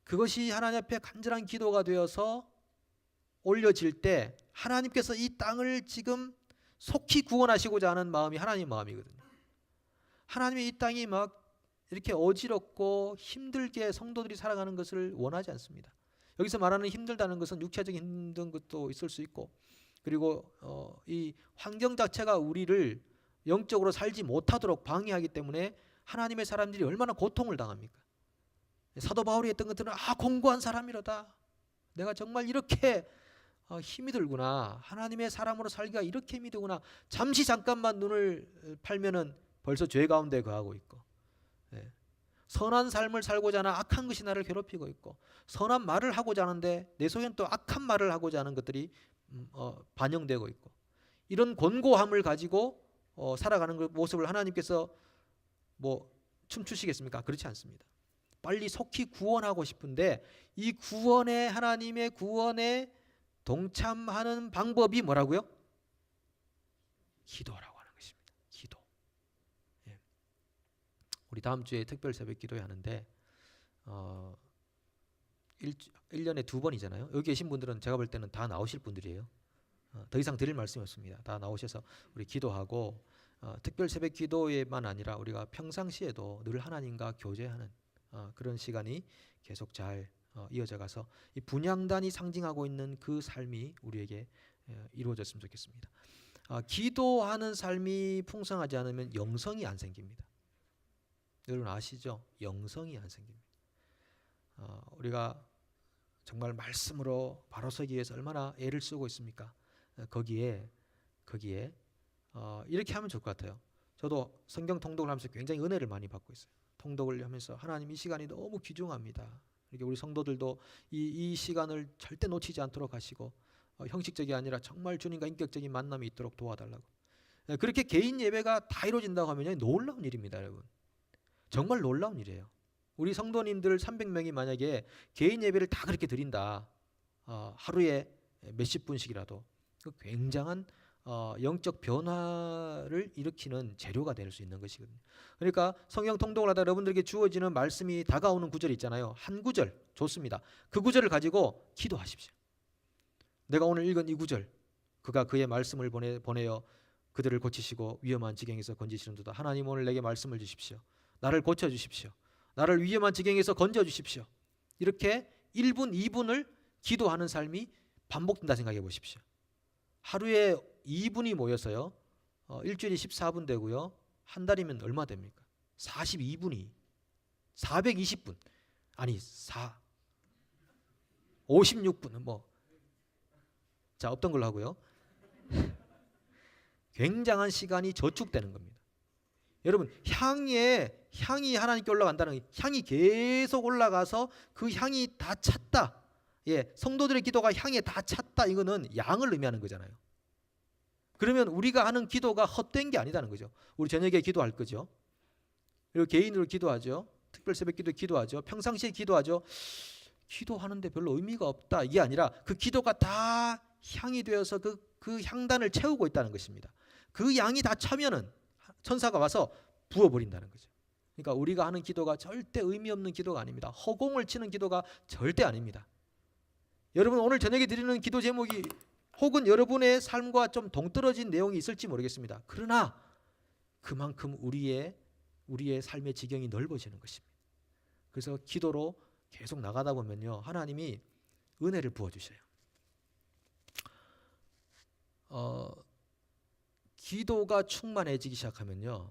그것이 하나님 앞에 간절한 기도가 되어서 올려질 때 하나님께서 이 땅을 지금 속히 구원하시고자 하는 마음이 하나님의 마음이거든요. 하나님이 이 땅이 막 이렇게 어지럽고 힘들게 성도들이 살아가는 것을 원하지 않습니다. 여기서 말하는 힘들다는 것은 육체적인 힘든 것도 있을 수 있고 그리고 이 환경 자체가 우리를 영적으로 살지 못하도록 방해하기 때문에 하나님의 사람들이 얼마나 고통을 당합니까? 사도 바울이 했던 것들은 공고한 사람이로다. 내가 정말 이렇게 힘이 들구나. 하나님의 사람으로 살기가 이렇게 힘이 들구나. 잠시 잠깐만 눈을 팔면은 벌써 죄 가운데 거하고 있고 선한 삶을 살고자 하는 악한 것이 나를 괴롭히고 있고 선한 말을 하고자 하는데 내 속엔 또 악한 말을 하고자 하는 것들이 반영되고 있고 이런 곤고함을 가지고 살아가는 그 모습을 하나님께서 뭐 춤추시겠습니까? 그렇지 않습니다. 빨리 속히 구원하고 싶은데 이 구원에 하나님의 구원에 동참하는 방법이 뭐라고요? 기도라고 하는 것입니다. 기도. 우리 다음 주에 특별 새벽 기도회 하는데 1년에 2번이잖아요. 여기 계신 분들은 제가 볼 때는 다 나오실 분들이에요. 더 이상 드릴 말씀이 없습니다. 다 나오셔서 우리 기도하고 특별 새벽 기도회만 아니라 우리가 평상시에도 늘 하나님과 교제하는 그런 시간이 계속 잘 이어져 가서 이 분향단이 상징하고 있는 그 삶이 우리에게 이루어졌으면 좋겠습니다. 기도하는 삶이 풍성하지 않으면 영성이 안 생깁니다. 여러분 아시죠? 영성이 안 생깁니다. 우리가 정말 말씀으로 바로 서기 위해서 얼마나 애를 쓰고 있습니까? 거기에 이렇게 하면 좋을 것 같아요. 저도 성경 통독을 하면서 굉장히 은혜를 많이 받고 있어요. 통독을 하면서 하나님 이 시간이 너무 귀중합니다. 이렇게 우리 성도들도 이 시간을 절대 놓치지 않도록 하시고 형식적이 아니라 정말 주님과 인격적인 만남이 있도록 도와달라고. 그렇게 개인 예배가 다 이루어진다고 하면 놀라운 일입니다, 여러분. 정말 놀라운 일이에요. 우리 성도님들 300명이 만약에 개인 예배를 다 그렇게 드린다. 하루에 몇십 분씩이라도 굉장한 영적 변화를 일으키는 재료가 될 수 있는 것이거든요. 그러니까 성경 통독을 하다 여러분들에게 주어지는 말씀이 다가오는 구절이 있잖아요. 한 구절 좋습니다. 그 구절을 가지고 기도하십시오. 내가 오늘 읽은 이 구절, 그가 그의 말씀을 보내어 그들을 고치시고 위험한 지경에서 건지시는도다. 하나님 오늘 내게 말씀을 주십시오. 나를 고쳐주십시오. 나를 위험한 지경에서 건져주십시오. 이렇게 1분, 2분을 기도하는 삶이 반복된다 생각해 보십시오. 하루에 2분이 모여서요. 일주일이 14분 되고요. 한 달이면 얼마 됩니까? 42분이 420분 아니 56분 자 없던 걸로 하고요. 굉장한 시간이 저축되는 겁니다. 여러분 향이 하나님께 올라간다는 향이 계속 올라가서 그 향이 다 찼다. 성도들의 기도가 향에 다 찼다. 이거는 양을 의미하는 거잖아요. 그러면 우리가 하는 기도가 헛된 게 아니다는 거죠. 우리 저녁에 기도할 거죠. 그리고 개인으로 기도하죠. 특별 새벽 기도 기도하죠. 평상시에 기도하죠. 기도하는데 별로 의미가 없다. 이게 아니라 그 기도가 다 향이 되어서 그 향단을 채우고 있다는 것입니다. 그 양이 다 차면은 천사가 와서 부어버린다는 거죠. 그러니까 우리가 하는 기도가 절대 의미 없는 기도가 아닙니다. 허공을 치는 기도가 절대 아닙니다. 여러분 오늘 저녁에 드리는 기도 제목이 혹은 여러분의 삶과 좀 동떨어진 내용이 있을지 모르겠습니다. 그러나 그만큼 우리의 삶의 지경이 넓어지는 것입니다. 그래서 기도로 계속 나가다 보면요. 하나님이 은혜를 부어주셔요. 기도가 충만해지기 시작하면요.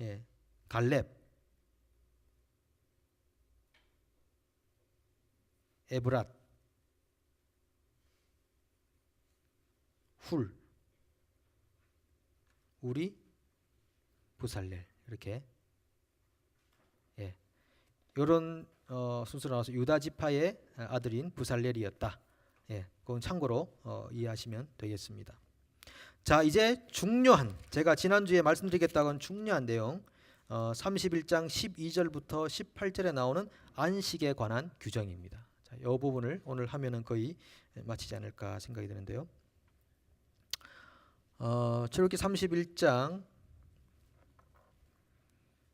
예. 갈렙, 에브랏, 훌, 우리, 부살렐 이렇게 예. 이런 순서로 나와서 유다 지파의 아들인 부살렐이었다. 예. 그건 참고로 이해하시면 되겠습니다. 자, 이제 중요한 제가 지난주에 말씀드리겠다고 한 중요한 내용 31장 12절부터 18절에 나오는 안식에 관한 규정입니다. 자, 이 부분을 오늘 하면은 거의 마치지 않을까 생각이 드는데요. 출애굽기 31장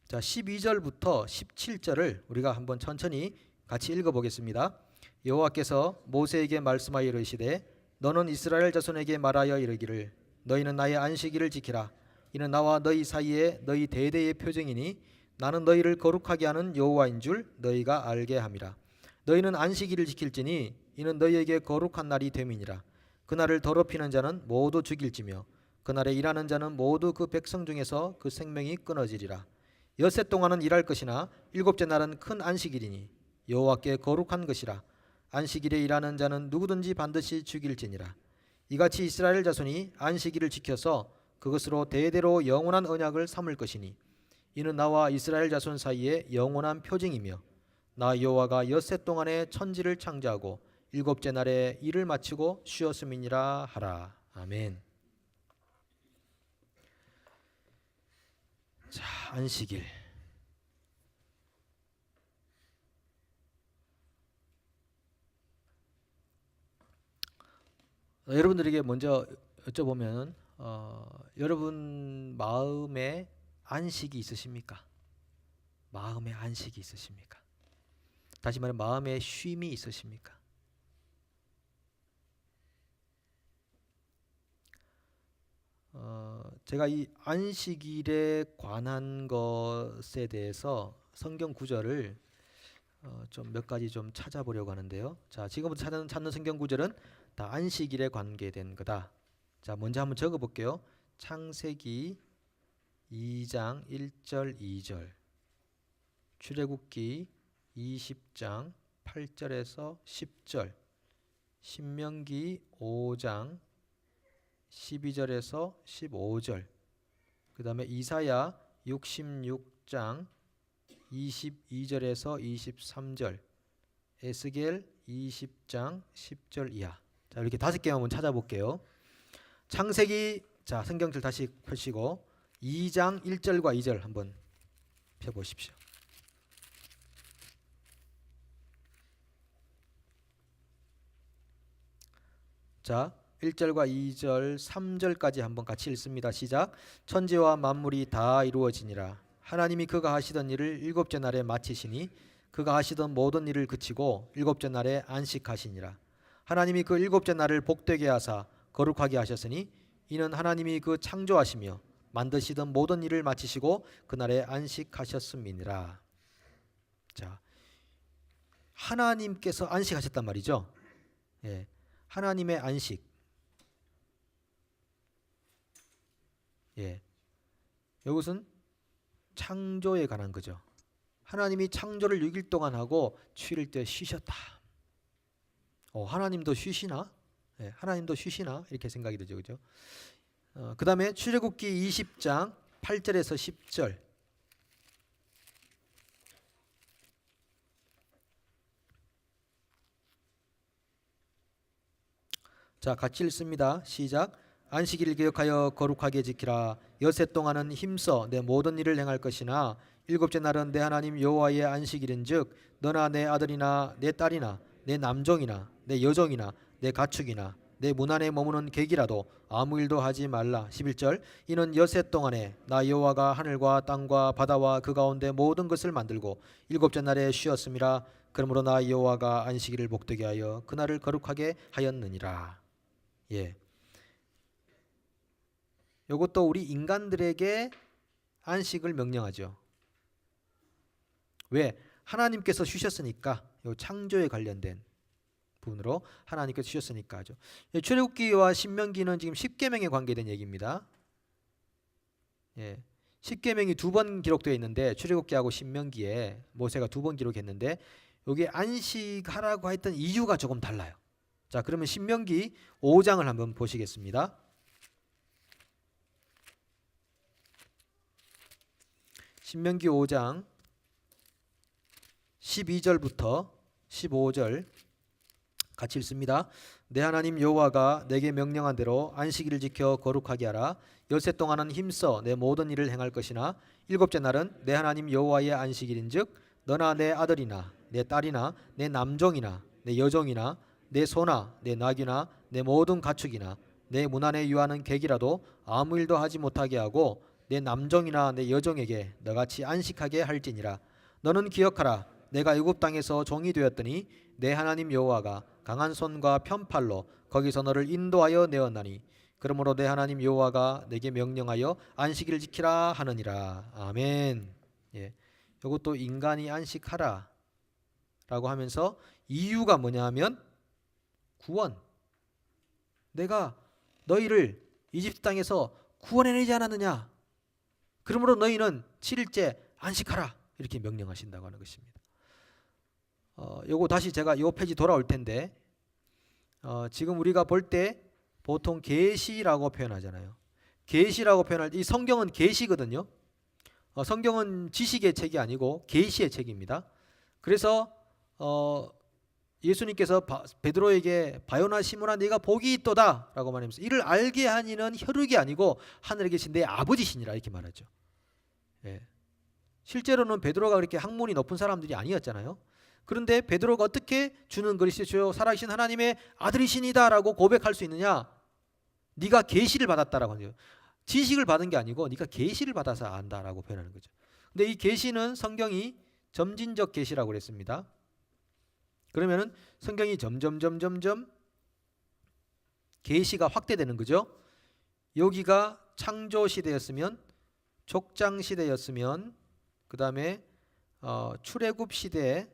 자 12절부터 17절을 우리가 한번 천천히 같이 읽어보겠습니다. 여호와께서 모세에게 말씀하여 이르시되 너는 이스라엘 자손에게 말하여 이르기를 너희는 나의 안식일을 지키라. 이는 나와 너희 사이에 너희 대대의 표징이니 나는 너희를 거룩하게 하는 여호와인 줄 너희가 알게 함이라. 너희는 안식일을 지킬지니 이는 너희에게 거룩한 날이 됨이니라. 그날을 더럽히는 자는 모두 죽일지며 그날에 일하는 자는 모두 그 백성 중에서 그 생명이 끊어지리라. 엿새 동안은 일할 것이나 일곱째 날은 큰 안식일이니 여호와께 거룩한 것이라. 안식일에 일하는 자는 누구든지 반드시 죽일지니라. 이같이 이스라엘 자손이 안식일을 지켜서 그것으로 대대로 영원한 언약을 삼을 것이니 이는 나와 이스라엘 자손 사이에 영원한 표징이며 나 여호와가 엿새 동안에 천지를 창조하고 일곱째 날에 일을 마치고 쉬었음이니라 하라. 아멘. 자, 안식일. 여러분들에게 먼저 여쭤보면 여러분 마음에 안식이 있으십니까? 마음에 안식이 있으십니까? 다시 말해 마음에 쉼이 있으십니까? 제가 이 안식일에 관한 것에 대해서 성경 구절을 좀 몇 가지 좀 찾아보려고 하는데요. 자, 지금부터 찾는 성경 구절은 다 안식일에 관계된 거다. 자, 먼저 한번 적어 볼게요. 창세기 2장 1절 2절, 출애굽기 20장 8절에서 10절, 신명기 5장 12절에서 15절, 그 다음에 이사야 66장 22절에서 23절, 에스겔 20장 10절 이하. 자, 이렇게 5개 한번 찾아볼게요. 창세기, 자, 성경줄 다시 펴시고 2장 1절과 2절 한번 펴보십시오. 자, 1절과 2절, 3절까지 한번 같이 읽습니다. 시작. 천지와 만물이 다 이루어지니라. 하나님이 그가 하시던 일을 일곱째 날에 마치시니 그가 하시던 모든 일을 그치고 일곱째 날에 안식하시니라. 하나님이 그 일곱째 날을 복되게 하사 거룩하게 하셨으니 이는 하나님이 그 창조하시며 만드시던 모든 일을 마치시고 그날에 안식하셨음이니라. 자, 하나님께서 안식하셨단 말이죠. 예, 하나님의 안식. 예, 이것은 창조에 관한 거죠. 하나님이 창조를 6일 동안 하고 7일 때 쉬셨다. 하나님도 쉬시나? 예, 하나님도 쉬시나? 이렇게 생각이 되죠, 그죠? 그 다음에 출애굽기 20장 8절에서 10절. 자, 같이 읽습니다. 시작. 안식일을 기억하여 거룩하게 지키라. 엿새 동안은 힘써 내 모든 일을 행할 것이나 일곱째 날은 내 하나님 여호와의 안식일인즉 너나 내 아들이나 내 딸이나 내 남종이나 내 여종이나 내 가축이나 내 문 안에 머무는 객이라도 아무 일도 하지 말라. 11절. 이는 엿새 동안에 나 여호와가 하늘과 땅과 바다와 그 가운데 모든 것을 만들고 일곱째 날에 쉬었음이라. 그러므로 나 여호와가 안식일을 복되게 하여 그날을 거룩하게 하였느니라. 예. 이것도 우리 인간들에게 안식을 명령하죠. 왜? 하나님께서 쉬셨으니까. 요 창조에 관련된 부분으로 하나님께서 쉬셨으니까 하죠. 출애굽기와 신명기는 지금 십계명에 관계된 얘기입니다. 예. 십계명이 2번 기록되어 있는데 출애굽기하고 신명기에 모세가 2번 기록했는데 여기 안식하라고 했던 이유가 조금 달라요. 자, 그러면 신명기 5장을 한번 보시겠습니다. 신명기 5장 12절부터 15절 같이 읽습니다. 내 하나님 여호와가 내게 명령한 대로 안식일을 지켜 거룩하게 하라. 엿새 동안은 힘써 내 모든 일을 행할 것이나 일곱째 날은 내 하나님 여호와의 안식일인즉 너나 내 아들이나 내 딸이나 내 남종이나 내 여종이나 내 소나 내 나귀나 내 모든 가축이나 내 문 안에 유하는 객이라도 아무 일도 하지 못하게 하고 내 남종이나 내 여종에게 너같이 안식하게 할지니라. 너는 기억하라. 내가 애굽 땅에서 종이 되었더니 내 하나님 여호와가 강한 손과 편팔로 거기서 너를 인도하여 내었나니 그러므로 내 하나님 여호와가 내게 명령하여 안식일을 지키라 하느니라. 아멘. 예, 이것도 인간이 안식하라 라고 하면서 이유가 뭐냐면 구원. 내가 너희를 이집트 땅에서 구원해내지 않았느냐. 그러므로 너희는 7일째 안식하라 이렇게 명령하신다고 하는 것입니다. 요거 다시 제가 요 페이지 돌아올 텐데 지금 우리가 볼 때 보통 계시라고 표현하잖아요. 계시라고 표현할 때 이 성경은 계시거든요. 성경은 지식의 책이 아니고 계시의 책입니다. 그래서 예수님께서 베드로에게 바요나 시몬아 네가 복이 있도다 라고 말하면서 이를 알게 한 이는 혈육이 아니고 하늘에 계신 내 아버지시니라 이렇게 말하죠. 예. 실제로는 베드로가 그렇게 학문이 높은 사람들이 아니었잖아요. 그런데 베드로가 어떻게 주는 그리스도요 살아계신 하나님의 아들이시니다 라고 고백할 수 있느냐. 네가 계시를 받았다라고 하는 거예요. 지식을 받은 게 아니고 네가 계시를 받아서 안다라고 표현하는 거죠. 근데 이 계시는 성경이 점진적 계시라고 그랬습니다. 그러면은 성경이 점점 계시가 확대되는 거죠. 여기가 창조 시대였으면 족장 시대였으면 그다음에 출애굽 시대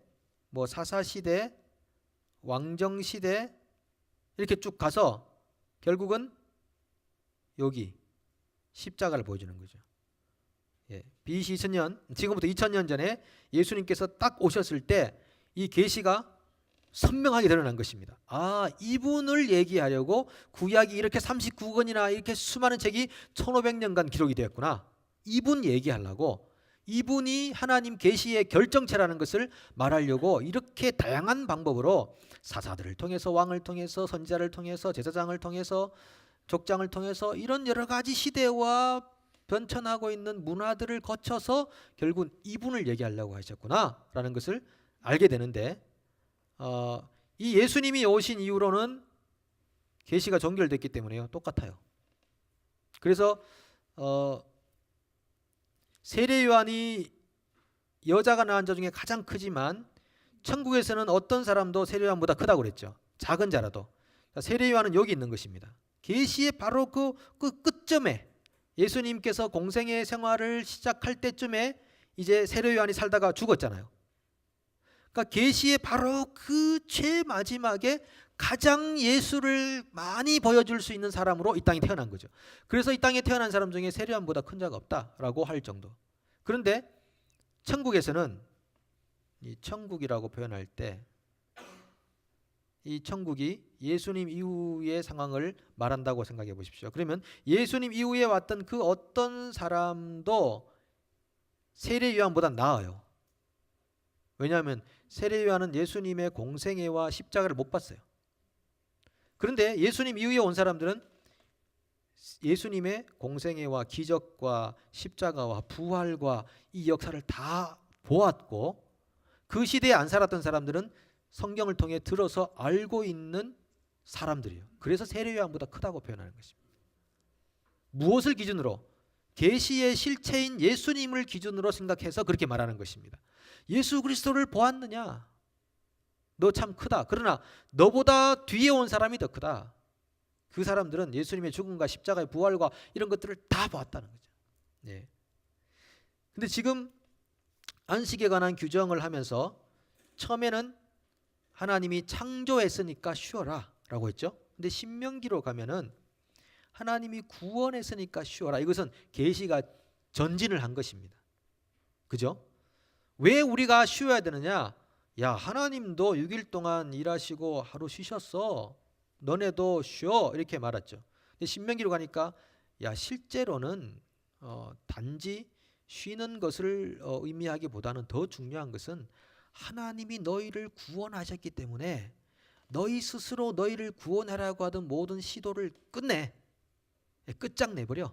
뭐 사사 시대 왕정 시대 이렇게 쭉 가서 결국은 여기 십자가를 보여주는 거죠. 예, BC 2000년 지금부터 2000년 전에 예수님께서 딱 오셨을 때 이 계시가 선명하게 드러난 것입니다. 아, 이분을 얘기하려고 구약이 이렇게 39권이나 이렇게 수많은 책이 1500년간 기록이 되었구나. 이분 얘기하려고 이분이 하나님 계시의 결정체라는 것을 말하려고 이렇게 다양한 방법으로 사사들을 통해서 왕을 통해서 선지자를 통해서 제사장을 통해서 족장을 통해서 이런 여러 가지 시대와 변천하고 있는 문화들을 거쳐서 결국 이분을 얘기하려고 하셨구나 라는 것을 알게 되는데 이 예수님이 오신 이후로는 계시가 종결됐기 때문에요. 똑같아요. 그래서 세례 요한이 여자가 낳은 자 중에 가장 크지만 천국에서는 어떤 사람도 세례 요한보다 크다고 그랬죠. 작은 자라도. 세례 요한은 여기 있는 것입니다. 계시의 바로 그 끝점에 예수님께서 공생의 생활을 시작할 때쯤에 이제 세례 요한이 살다가 죽었잖아요. 그러니까 계시의 바로 그 최마지막에 가장 예수를 많이 보여줄 수 있는 사람으로 이 땅에 태어난 거죠. 그래서 이 땅에 태어난 사람 중에 세례 요한보다 큰 자가 없다라고 할 정도. 그런데 천국에서는 이 천국이라고 표현할 때 이 천국이 예수님 이후의 상황을 말한다고 생각해 보십시오. 그러면 예수님 이후에 왔던 그 어떤 사람도 세례 요한보다 나아요. 왜냐하면 세례 요한은 예수님의 공생애와 십자가를 못 봤어요. 그런데 예수님 이후에 온 사람들은 예수님의 공생애와 기적과 십자가와 부활과 이 역사를 다 보았고 그 시대에 안 살았던 사람들은 성경을 통해 들어서 알고 있는 사람들이에요. 그래서 세례 요한보다 크다고 표현하는 것입니다. 무엇을 기준으로? 계시의 실체인 예수님을 기준으로 생각해서 그렇게 말하는 것입니다. 예수 그리스도를 보았느냐? 너 참 크다. 그러나 너보다 뒤에 온 사람이 더 크다. 그 사람들은 예수님의 죽음과 십자가의 부활과 이런 것들을 다 보았다는 거죠. 네. 근데 지금 안식에 관한 규정을 하면서 처음에는 하나님이 창조했으니까 쉬어라 라고 했죠. 근데 신명기로 가면은 하나님이 구원했으니까 쉬어라. 이것은 계시가 전진을 한 것입니다. 그죠? 왜 우리가 쉬어야 되느냐? 야, 하나님도 6일 동안 일하시고 하루 쉬셨어. 너네도 쉬어. 이렇게 말했죠. 근데 신명기로 가니까 야, 실제로는 단지 쉬는 것을 의미하기보다는 더 중요한 것은 하나님이 너희를 구원하셨기 때문에 너희 스스로 너희를 구원하라고 하던 모든 시도를 끝장내버려.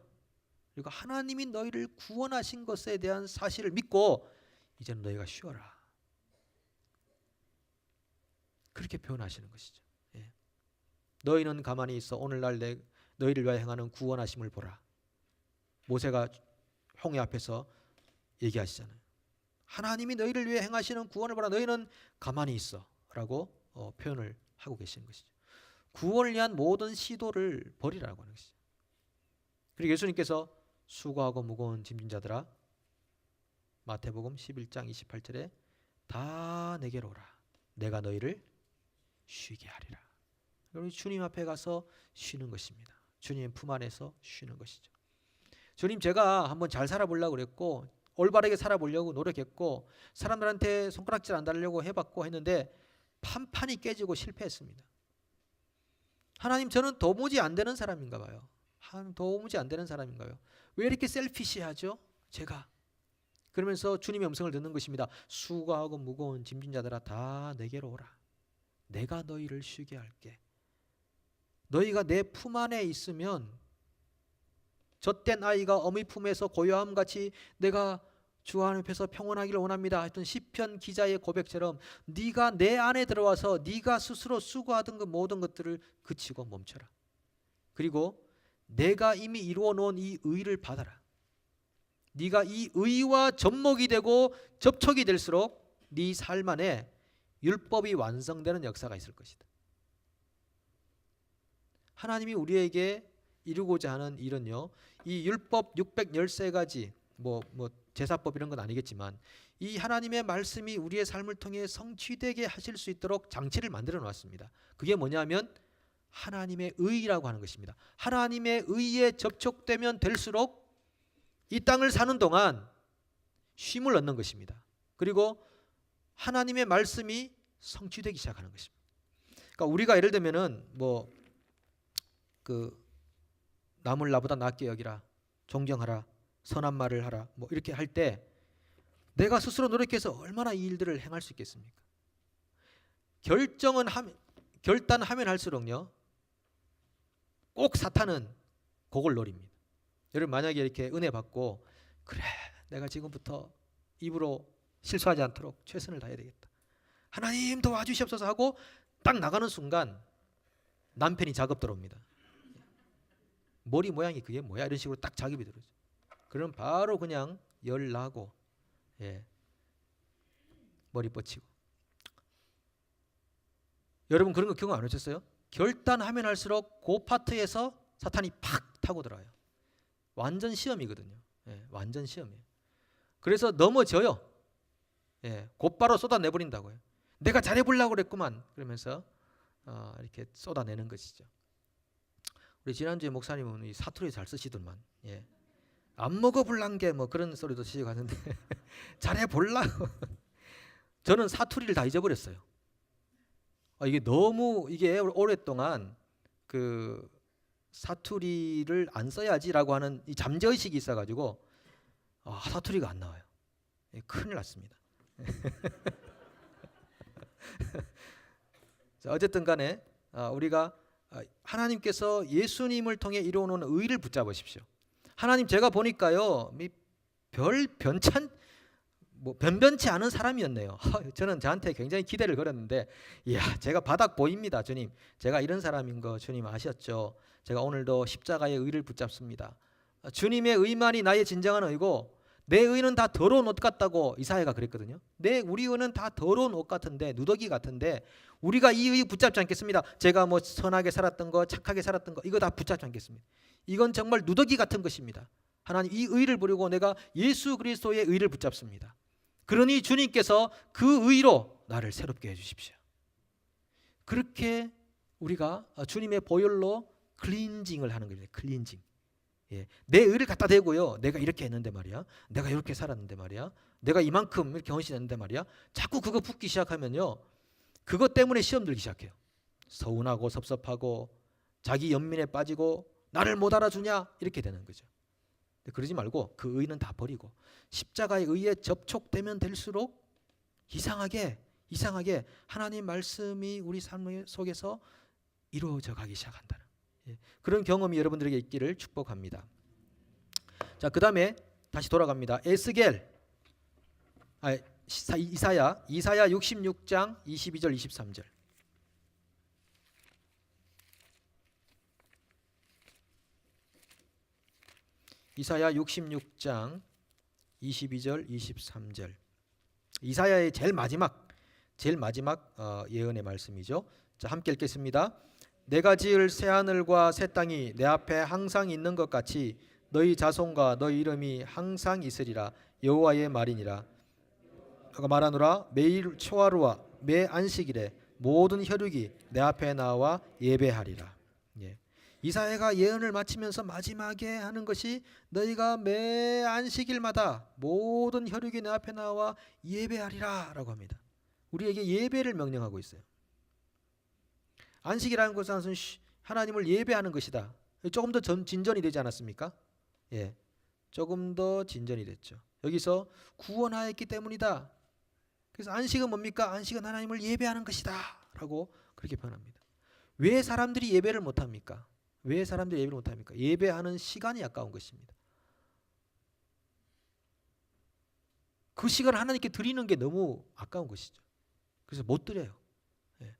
그리고 하나님이 너희를 구원하신 것에 대한 사실을 믿고 이제는 너희가 쉬어라. 그렇게 표현하시는 것이죠. 예. 너희는 가만히 있어 오늘날 너희를 위하여 행하는 구원하심을 보라. 모세가 홍해 앞에서 얘기하시잖아요. 하나님이 너희를 위해 행하시는 구원을 보라. 너희는 가만히 있어 라고 표현을 하고 계시는 것이죠. 구원을 위한 모든 시도를 버리라고 하는 것이죠. 그리고 예수님께서 수고하고 무거운 짐진 자들아, 마태복음 11장 28절에 다 내게로 오라. 내가 너희를 쉬게 하리라. 우리 주님 앞에 가서 쉬는 것입니다. 주님 품 안에서 쉬는 것이죠. 주님, 제가 한번 잘 살아보려고 그랬고 올바르게 살아보려고 노력했고 사람들한테 손가락질 안 달려고 해봤고 했는데 판판이 깨지고 실패했습니다. 하나님, 저는 도무지 안 되는 사람인가 봐요. 도무지 안 되는 사람인가요? 왜 이렇게 셀피시하죠? 제가. 그러면서 주님의 음성을 듣는 것입니다. 수고하고 무거운 짐진 자들아 다 내게로 오라. 내가 너희를 쉬게 할게. 너희가 내 품 안에 있으면 젖된 아이가 어미 품에서 고요함같이 내가 주 앞에서 평온하기를 원합니다 했던 시편 기자의 고백처럼 네가 내 안에 들어와서 네가 스스로 수고하던 그 모든 것들을 그치고 멈춰라. 그리고 내가 이미 이루어 놓은 이 의를 받아라. 네가 이 의와 접목이 되고 접촉이 될수록 네 삶 안에 율법이 완성되는 역사가 있을 것이다. 하나님이 우리에게 이루고자 하는 일은요, 이 율법 613가지 뭐 제사법 이런 건 아니겠지만 이 하나님의 말씀이 우리의 삶을 통해 성취되게 하실 수 있도록 장치를 만들어 놓았습니다. 그게 뭐냐면 하나님의 의라고 하는 것입니다. 하나님의 의에 접촉되면 될수록 이 땅을 사는 동안 쉼을 얻는 것입니다. 그리고 하나님의 말씀이 성취되기 시작하는 것입니다. 그러니까 우리가 예를 들면은 남을 나보다 낫게 여기라, 존경하라, 선한 말을 하라, 이렇게 할 때 내가 스스로 노력해서 얼마나 이 일들을 행할 수 있겠습니까? 결단하면 할수록요, 꼭 사탄은 그걸 노립니다. 여러분, 만약에 이렇게 은혜 받고 그래, 내가 지금부터 입으로 실수하지 않도록 최선을 다해야 되겠다, 하나님 도와주시옵소서 하고 딱 나가는 순간 남편이 작업 들어옵니다. 머리 모양이 그게 뭐야? 이런 식으로 딱 작업이 들어오죠. 그럼 바로 그냥 열 나고, 머리 뻗치고. 여러분, 그런 거 경험 안 하셨어요? 결단하면 할수록 그 파트에서 사탄이 팍 타고 들어와요. 완전 시험이거든요. 완전 시험이에요. 그래서 넘어져요. 곧바로 쏟아내버린다고요. 내가 잘해보려고 그랬구만. 그러면서 이렇게 쏟아내는 것이죠. 우리 지난주에 목사님은 이 사투리 잘 쓰시더만. 안 먹어볼란 게 그런 소리도 쓰시고 하는데 잘해보려고. 저는 사투리를 다 잊어버렸어요. 이게 너무 오랫동안 그 사투리를 안 써야지라고 하는 이 잠재의식이 있어가지고 사투리가 안 나와요. 큰일 났습니다. 자, 어쨌든 간에 우리가 하나님께서 예수님을 통해 이루어놓은 의를 붙잡으십시오. 하나님, 제가 보니까요, 변변치 않은 사람이었네요. 저는 저한테 굉장히 기대를 걸었는데, 이야, 제가 바닥 보입니다. 주님, 제가 이런 사람인 거 주님 아셨죠? 제가 오늘도 십자가의 의를 붙잡습니다. 주님의 의만이 나의 진정한 의고 내 의는 다 더러운 옷 같다고 이사야가 그랬거든요. 우리 의는 다 더러운 옷 같은데, 누더기 같은데 우리가 이 의 붙잡지 않겠습니다. 제가 선하게 살았던 거, 착하게 살았던 거, 이거 다 붙잡지 않겠습니다. 이건 정말 누더기 같은 것입니다. 하나님, 이 의를 버리고 내가 예수 그리스도의 의를 붙잡습니다. 그러니 주님께서 그 의로 나를 새롭게 해주십시오. 그렇게 우리가 주님의 보혈로 클린징을 하는 겁니다. 클린징. 예, 내 의를 갖다 대고요. 내가 이렇게 했는데 말이야. 내가 이렇게 살았는데 말이야. 내가 이만큼 이렇게 헌신했는데 말이야. 자꾸 그거 붙기 시작하면요. 그것 때문에 시험 들기 시작해요. 서운하고 섭섭하고 자기 연민에 빠지고 나를 못 알아주냐 이렇게 되는 거죠. 그러지 말고 그 의는 다 버리고 십자가의 의에 접촉되면 될수록 이상하게 하나님 말씀이 우리 삶 속에서 이루어져 가기 시작한다는 그런 경험이 여러분들에게 있기를 축복합니다. 자, 그 다음에 다시 돌아갑니다. 이사야 66장 22절 23절. 이사야 66장 22절 23절. 이사야의 제일 마지막 예언의 말씀이죠. 자, 함께 읽겠습니다. 내가 지을 새 하늘과 새 땅이 내 앞에 항상 있는 것 같이 너희 자손과 너희 이름이 항상 있으리라. 여호와의 말이니라. 그가 말하노라. 매일 초하루와 매 안식일에 모든 혈육이 내 앞에 나와 예배하리라. 예. 이사야가 예언을 마치면서 마지막에 하는 것이 너희가 매 안식일마다 모든 혈육이 내 앞에 나와 예배하리라 라고 합니다. 우리에게 예배를 명령하고 있어요. 안식이라는 것은 하나님을 예배하는 것이다. 조금 더 진전이 되지 않았습니까? 예, 조금 더 진전이 됐죠. 여기서 구원하였기 때문이다. 그래서 안식은 뭡니까? 안식은 하나님을 예배하는 것이다 라고 그렇게 표현합니다. 왜 사람들이 예배를 못합니까? 예배하는 시간이 아까운 것입니다. 그 시간을 하나님께 드리는 게 너무 아까운 것이죠. 그래서 못 드려요. 예.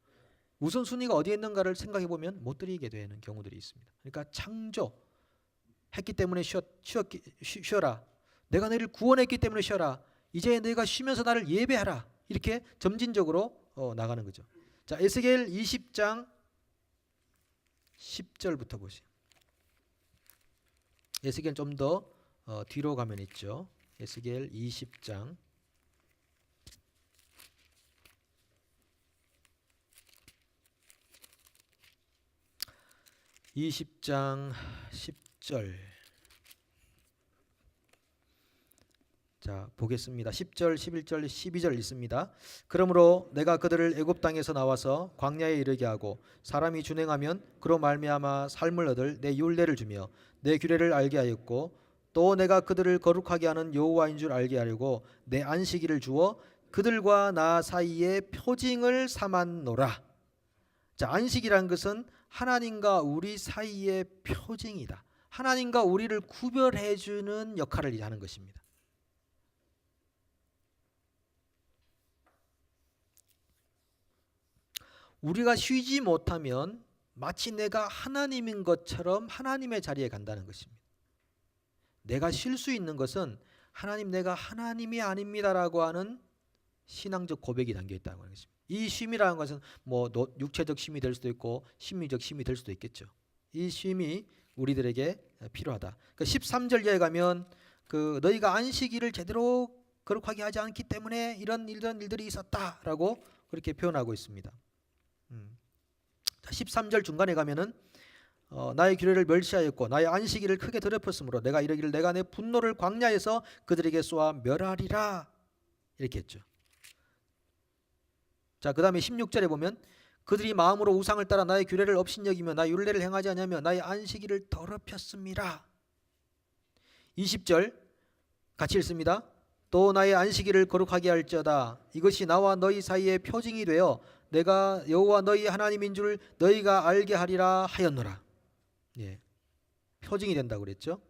우선순위가 어디에 있는가를 생각해 보면 못 드리게 되는 경우들이 있습니다. 그러니까 창조했기 때문에 쉬어라. 내가 너희를 구원했기 때문에 쉬어라. 이제 너희가 쉬면서 나를 예배하라. 이렇게 점진적으로 나가는 거죠. 자, 에스겔 20장 10절부터 보세요. 에스겔 좀 더 뒤로 가면 있죠. 에스겔 20장 10절. 자, 보겠습니다. 10절, 11절, 12절 있습니다. 그러므로 내가 그들을 애굽 땅에서 나와서 광야에 이르게 하고 사람이 준행하면 그로 말미암아 삶을 얻을 내 율례를 주며 내 규례를 알게 하였고 또 내가 그들을 거룩하게 하는 여호와인 줄 알게 하려고 내 안식일을 주어 그들과 나 사이에 표징을 삼았노라. 자, 안식이란 것은 하나님과 우리 사이의 표징이다. 하나님과 우리를 구별해 주는 역할을 하는 것입니다. 우리가 쉬지 못하면 마치 내가 하나님인 것처럼 하나님의 자리에 간다는 것입니다. 내가 쉴 수 있는 것은 하나님, 내가 하나님이 아닙니다라고 하는 신앙적 고백이 담겨 있다는 것입니다. 이 쉼이라는 것은 뭐 육체적 쉼이 될 수도 있고 심리적 쉼이 될 수도 있겠죠. 이 쉼이 우리들에게 필요하다. 그러니까 13절 이하에 가면 너희가 안식일을 제대로 거룩하게 하지 않기 때문에 이런 일들이 있었다라고 그렇게 표현하고 있습니다. 13절 중간에 가면은 나의 규례를 멸시하였고 나의 안식일을 크게 더럽혔으므로 내가 이르기를 내가 내 분노를 광야에서 그들에게 쏘아 멸하리라 이렇게 했죠. 자, 그 다음에 16절에 보면 그들이 마음으로 우상을 따라 나의 규례를 업신여기며 나의 율례를 행하지 않으며 나의 안식일을 더럽혔습니다. 20절 같이 읽습니다. 또 나의 안식일을 거룩하게 할지어다. 이것이 나와 너희 사이의 표징이 되어 내가 여호와 너희 하나님인 줄 너희가 알게 하리라 하였노라. 예, 표징이 된다고 그랬죠.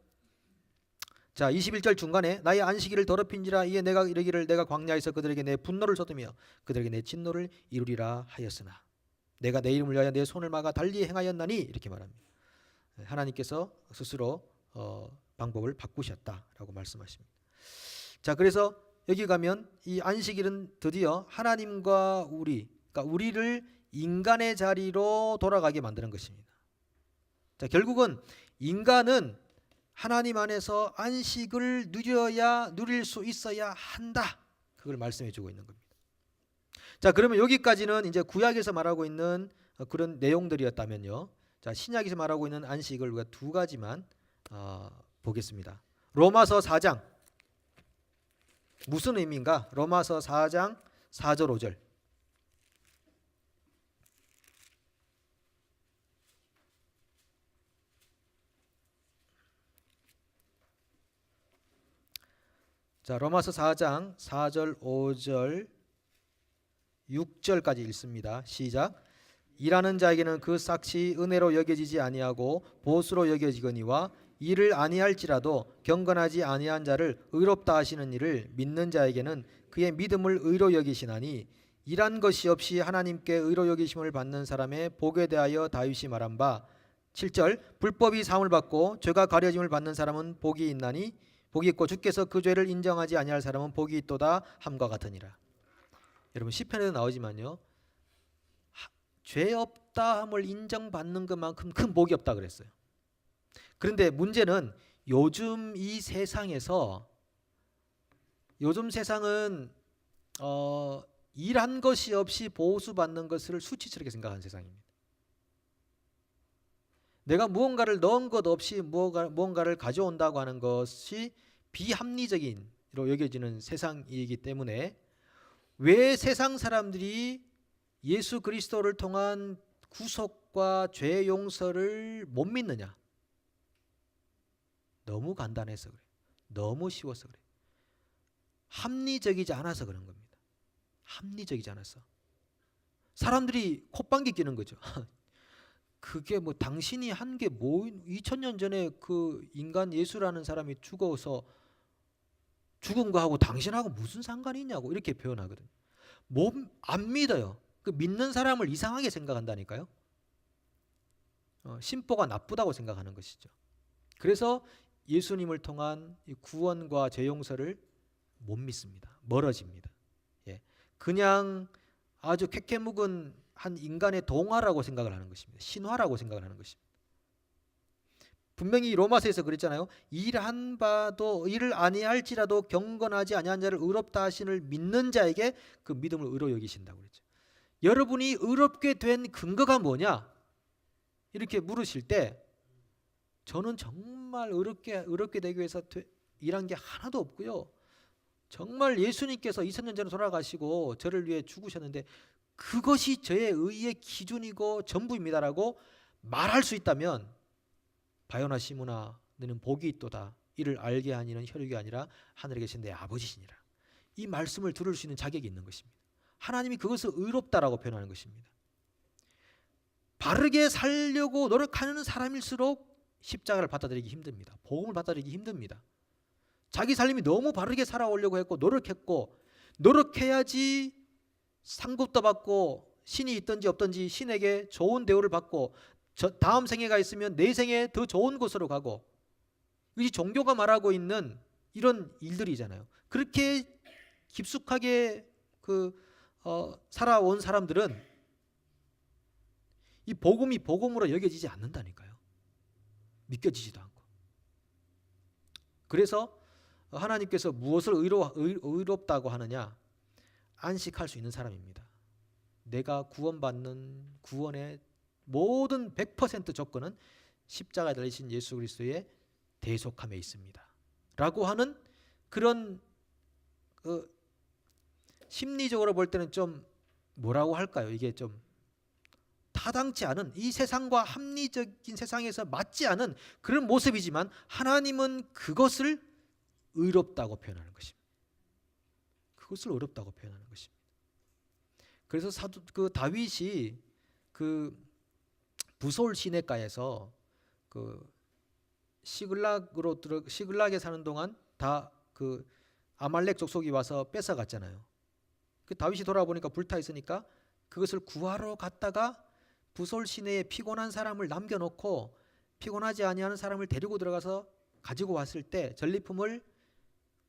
자, 21절 중간에 나의 안식일을 더럽힌지라 이에 내가 이르기를 내가 광야에서 그들에게 내 분노를 쏟으며 그들에게 내 진노를 이루리라 하였으나 내가 내 이름을 위하여 내 손을 막아 달리 행하였나니 이렇게 말합니다. 하나님께서 스스로 방법을 바꾸셨다라고 말씀하십니다. 자, 그래서 여기 가면 이 안식일은 드디어 하나님과 그러니까 우리를 인간의 자리로 돌아가게 만드는 것입니다. 자, 결국은 인간은 하나님 안에서 안식을 누릴 수 있어야 한다. 그걸 말씀해 주고 있는 겁니다. 자, 그러면 여기까지는 이제 구약에서 말하고 있는 그런 내용들이었다면요. 자, 신약에서 말하고 있는 안식을 우리가 두 가지만 보겠습니다. 로마서 4장 무슨 의미인가? 로마서 4장 4절 5절. 자, 로마서 4장 4절 5절 6절까지 읽습니다. 시작. 일하는 자에게는 그 삭시 은혜로 여겨지지 아니하고 보수로 여겨지거니와 이를 아니할지라도 경건하지 아니한 자를 의롭다 하시는 이를 믿는 자에게는 그의 믿음을 의로 여기시나니 일한 것이 없이 하나님께 의로 여기심을 받는 사람의 복에 대하여 다윗이 말한 바 7절. 불법이 사함을 받고 죄가 가려짐을 받는 사람은 복이 있나니 복이 있고 주께서 그 죄를 인정하지 아니할 사람은 복이 있도다 함과 같으니라. 여러분 시편에도 나오지만요, 죄 없다 함을 인정받는 것만큼 큰 복이 없다 그랬어요. 그런데 문제는 요즘 이 세상에서 요즘 세상은 일한 것이 없이 보수받는 것을 수치스럽게 생각하는 세상입니다. 내가 무언가를 넣은 것 없이 무언가를 가져온다고 하는 것이 비합리적인로 여겨지는 세상이기 때문에 왜 세상 사람들이 예수 그리스도를 통한 구속과 죄 용서를 못 믿느냐? 너무 간단해서 그래. 너무 쉬워서 그래. 합리적이지 않아서 그런 겁니다. 합리적이지 않아서. 사람들이 콧방귀 뀌는 거죠. 그게 뭐 당신이 한 게 뭐 2000년 전에 그 인간 예수라는 사람이 죽어서 죽은 거하고 당신하고 무슨 상관이 있냐고 이렇게 표현하거든요. 안 믿어요. 그 믿는 사람을 이상하게 생각한다니까요. 심보가 나쁘다고 생각하는 것이죠. 그래서 예수님을 통한 이 구원과 죄 용서를 못 믿습니다. 멀어집니다. 예. 그냥 아주 캐캐묵은 한 인간의 동화라고 생각을 하는 것입니다. 신화라고 생각을 하는 것입니다. 분명히 로마서에서 그랬잖아요. 일한 바도 일을 아니할지라도 경건하지 아니한 자를 의롭다 하시는 믿는 자에게 그 믿음을 의로 여기신다고 그랬죠. 여러분이 의롭게 된 근거가 뭐냐? 이렇게 물으실 때 저는 정말 의롭게 되기 위해서 일한 게 하나도 없고요. 정말 예수님께서 2000년 전에 돌아가시고 저를 위해 죽으셨는데 그것이 저의 의의 기준이고 전부입니다라고 말할 수 있다면 바요나 시므나 너는 복이 있도다. 이를 알게 하니는 혈육이 아니라 하늘에 계신 내 아버지시니라. 이 말씀을 들을 수 있는 자격이 있는 것입니다. 하나님이 그것을 의롭다라고 표현하는 것입니다. 바르게 살려고 노력하는 사람일수록 십자가를 받아들이기 힘듭니다. 복음을 받아들이기 힘듭니다. 자기 삶이 너무 바르게 살아오려고 했고 노력했고 노력해야지 상급도 받고 신이 있든지 없든지 신에게 좋은 대우를 받고 다음 생애가 있으면 내 생에 더 좋은 곳으로 가고 이 종교가 말하고 있는 이런 일들이잖아요. 그렇게 깊숙하게 살아온 사람들은 이 복음이 복음으로 여겨지지 않는다니까요. 믿겨지지도 않고. 그래서 하나님께서 무엇을 의롭다고 하느냐? 안식할 수 있는 사람입니다. 내가 구원받는 구원의 모든 100% 조건은 십자가에 달리신 예수 그리스도의 대속함에 있습니다. 라고 하는 그런 심리적으로 볼 때는 좀 뭐라고 할까요? 이게 좀 타당치 않은 이 세상과 합리적인 세상에서 맞지 않은 그런 모습이지만 하나님은 그것을 의롭다고 표현하는 것입니다. 그것을 의롭다고 표현하는 것입니다. 그래서 다윗이 부솔 시내가에서 시글락에 사는 동안 다 아말렉 족속이 와서 뺏어갔잖아요. 다윗이 돌아보니까 불타 있으니까 그것을 구하러 갔다가 부솔 시내에 피곤한 사람을 남겨놓고 피곤하지 아니하는 사람을 데리고 들어가서 가지고 왔을 때 전리품을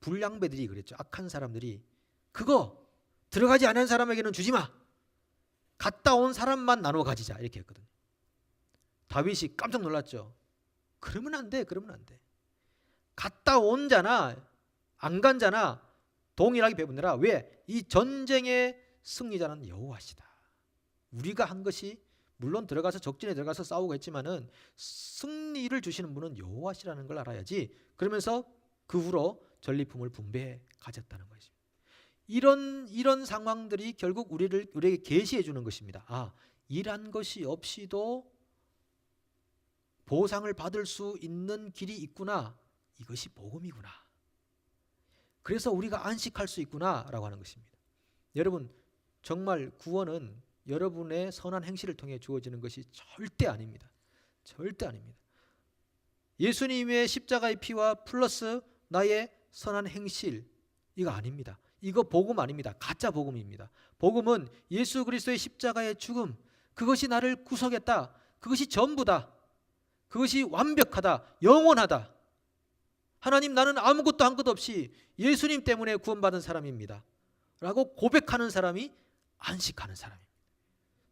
불량배들이 그랬죠. 악한 사람들이 그거 들어가지 않은 사람에게는 주지 마. 갔다 온 사람만 나눠 가지자 이렇게 했거든요. 다윗이 깜짝 놀랐죠. 그러면 안 돼. 갔다 온 자나 안 간 자나 동일하게 배분해라. 왜? 이 전쟁의 승리자는 여호와시다. 우리가 한 것이 물론 들어가서 적진에 들어가서 싸우고 했지만은 승리를 주시는 분은 여호와시라는 걸 알아야지. 그러면서 그 후로 전리품을 분배해 가졌다는 것입니다. 이런 상황들이 결국 우리에게 계시해 주는 것입니다. 아, 일한 것이 없이도 보상을 받을 수 있는 길이 있구나. 이것이 복음이구나. 그래서 우리가 안식할 수 있구나라고 하는 것입니다. 여러분, 정말 구원은 여러분의 선한 행실을 통해 주어지는 것이 절대 아닙니다. 절대 아닙니다. 예수님의 십자가의 피와 플러스 나의 선한 행실, 이거 아닙니다. 이거 복음 아닙니다. 가짜 복음입니다. 복음은 예수 그리스도의 십자가의 죽음, 그것이 나를 구속했다. 그것이 전부다. 그것이 완벽하다. 영원하다. 하나님, 나는 아무것도 한 것 없이 예수님 때문에 구원받은 사람입니다. 라고 고백하는 사람이 안식하는 사람입니다.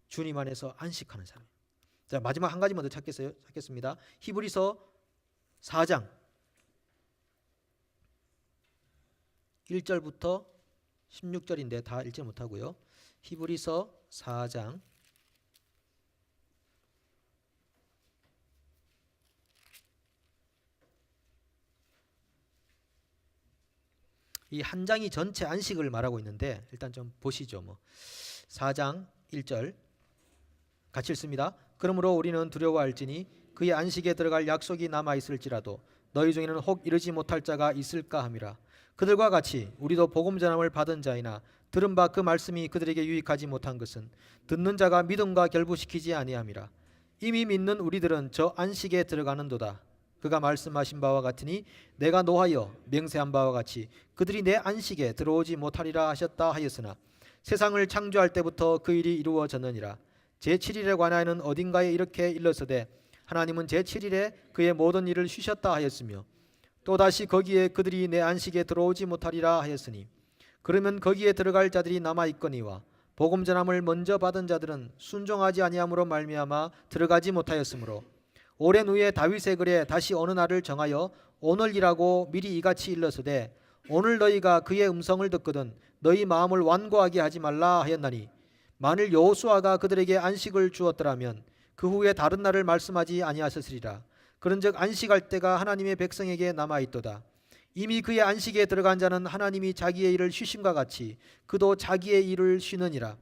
주님 안에서 안식하는 사람입니다. 자, 마지막 한 가지만 더 찾겠습니다. 히브리서 4장 1절부터 16절인데 다 읽지 못하고요. 히브리서 4장 이 한 장이 전체 안식을 말하고 있는데 일단 좀 보시죠. 4장 1절 같이 읽습니다. 그러므로 우리는 두려워할지니 그의 안식에 들어갈 약속이 남아 있을지라도 너희 중에는 혹 이르지 못할 자가 있을까 함이라. 그들과 같이 우리도 복음 전함을 받은 자이나 들은 바 그 말씀이 그들에게 유익하지 못한 것은 듣는 자가 믿음과 결부시키지 아니함이라. 이미 믿는 우리들은 저 안식에 들어가는도다. 그가 말씀하신 바와 같으니 내가 노하여 맹세한 바와 같이 그들이 내 안식에 들어오지 못하리라 하셨다 하였으나 세상을 창조할 때부터 그 일이 이루어졌느니라. 제7일에 관하여는 어딘가에 이렇게 일렀으되 하나님은 제7일에 그의 모든 일을 쉬셨다 하였으며 또다시 거기에 그들이 내 안식에 들어오지 못하리라 하였으니 그러면 거기에 들어갈 자들이 남아있거니와 복음 전함을 먼저 받은 자들은 순종하지 아니함으로 말미암아 들어가지 못하였으므로 오랜 후에 다윗의 글에 다시 어느 날을 정하여 오늘이라고 미리 이같이 일렀으되 오늘 너희가 그의 음성을 듣거든 너희 마음을 완고하게 하지 말라 하였나니 만일 여호수아가 그들에게 안식을 주었더라면 그 후에 다른 날을 말씀하지 아니하셨으리라. 그런즉 안식할 때가 하나님의 백성에게 남아있도다. 이미 그의 안식에 들어간 자는 하나님이 자기의 일을 쉬심과 같이 그도 자기의 일을 쉬느니라.